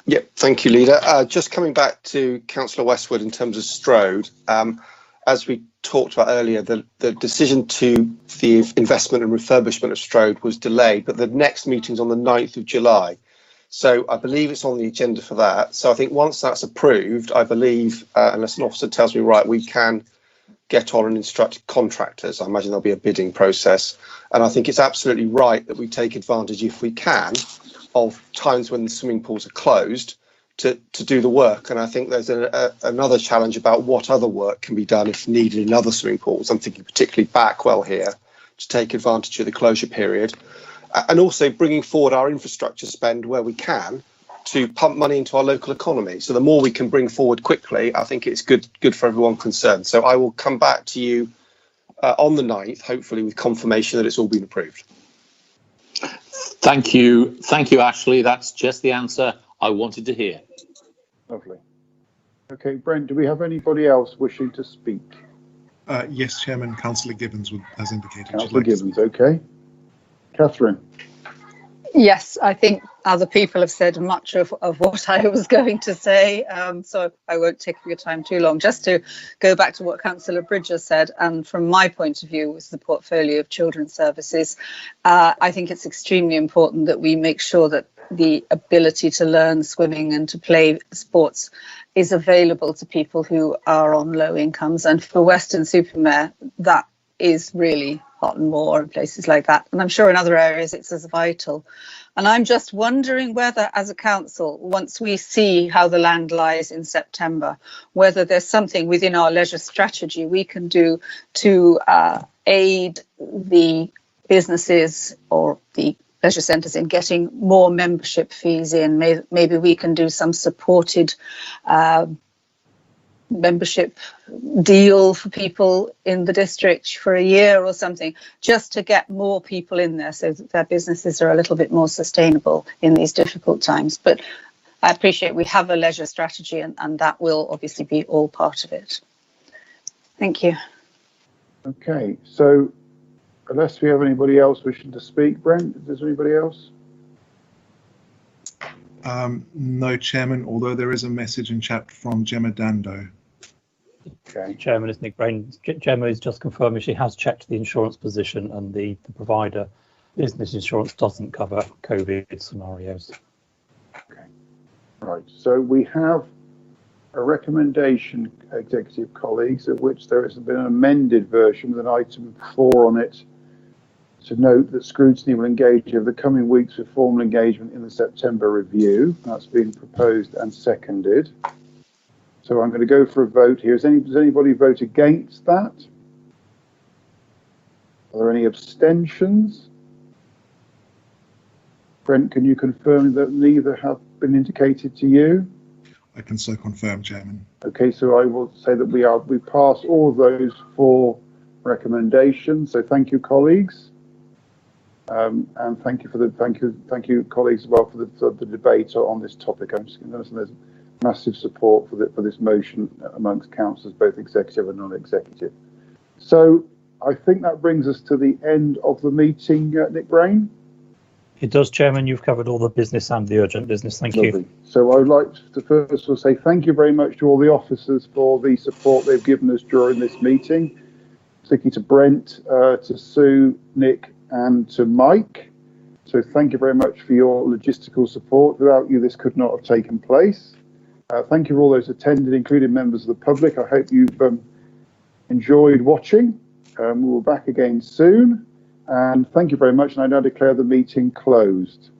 S8: Yeah, thank you, Leader. Just coming back to Councillor Westwood in terms of Strode, as we talked about earlier, the decision to the investment and refurbishment of Strode was delayed, but the next meeting's on the 9th of July. So I believe it's on the agenda for that. So I think once that's approved, I believe, unless an officer tells me right, we can get on and instruct contractors. I imagine there'll be a bidding process. And I think it's absolutely right that we take advantage, if we can, of times when the swimming pools are closed to do the work. And I think there's another challenge about what other work can be done if needed in other swimming pools. I'm thinking particularly Backwell here, to take advantage of the closure period. And also bringing forward our infrastructure spend where we can to pump money into our local economy. So the more we can bring forward quickly, I think it's good for everyone concerned. So I will come back to you on the 9th, hopefully with confirmation that it's all been approved.
S13: Thank you, Ashley. That's just the answer I wanted to hear.
S2: Lovely. Okay, Brent, do we have anybody else wishing to speak?
S4: Yes, Chairman. Councillor Gibbons has indicated.
S2: Councillor Gibbons, okay. Catherine.
S3: Yes, I think other people have said much of what I was going to say, so I won't take your time too long. Just to go back to what Councillor Bridger said, and from my point of view, with the portfolio of children's services, I think it's extremely important that we make sure that the ability to learn swimming and to play sports is available to people who are on low incomes. And for Weston-super-Mare, that is really Houghton Moor and places like that. And I'm sure in other areas it's as vital. And I'm just wondering whether, as a council, once we see how the land lies in September, whether there's something within our leisure strategy we can do to aid the businesses or the leisure centres in getting more membership fees in. Maybe we can do some supported membership deal for people in the district for a year or something, just to get more people in there so that their businesses are a little bit more sustainable in these difficult times. But I appreciate we have a leisure strategy, and that will obviously be all part of it. Thank you.
S2: Okay, so unless we have anybody else wishing to speak, Brent, is there anybody else?
S4: No, Chairman, although there is a message in chat from Gemma Dando.
S2: Okay.
S1: Chairman, it's Nick Brain. Gemma is just confirming she has checked the insurance position, and the provider business insurance doesn't cover COVID scenarios.
S2: Okay. Right, so we have a recommendation, executive colleagues, of which there has been an amended version with an item 4 on it, to note that scrutiny will engage over the coming weeks with formal engagement in the September review. That's been proposed and seconded. So I'm going to go for a vote here. Does anybody vote against that? Are there any abstentions? Brent, can you confirm that neither have been indicated to you?
S4: I can so confirm, Chairman.
S2: Okay, so I will say that we pass all of those 4 recommendations. So thank you, colleagues. And thank you, colleagues, as well for the debate on this topic. I'm just going to say there's massive support for this motion amongst councillors, both executive and non-executive. So I think that brings us to the end of the meeting, Nick Brain.
S1: It does, Chairman. You've covered all the business and the urgent business. Thank
S2: Lovely.
S1: you.
S2: So I would like to first of all say thank you very much to all the officers for the support they've given us during this meeting, particularly to Brent, to Sue, Nick, and to Mike. So thank you very much for your logistical support. Without you, this could not have taken place. Thank you for all those attended, including members of the public. I hope you've enjoyed watching. We'll be back again soon. And thank you very much. And I now declare the meeting closed.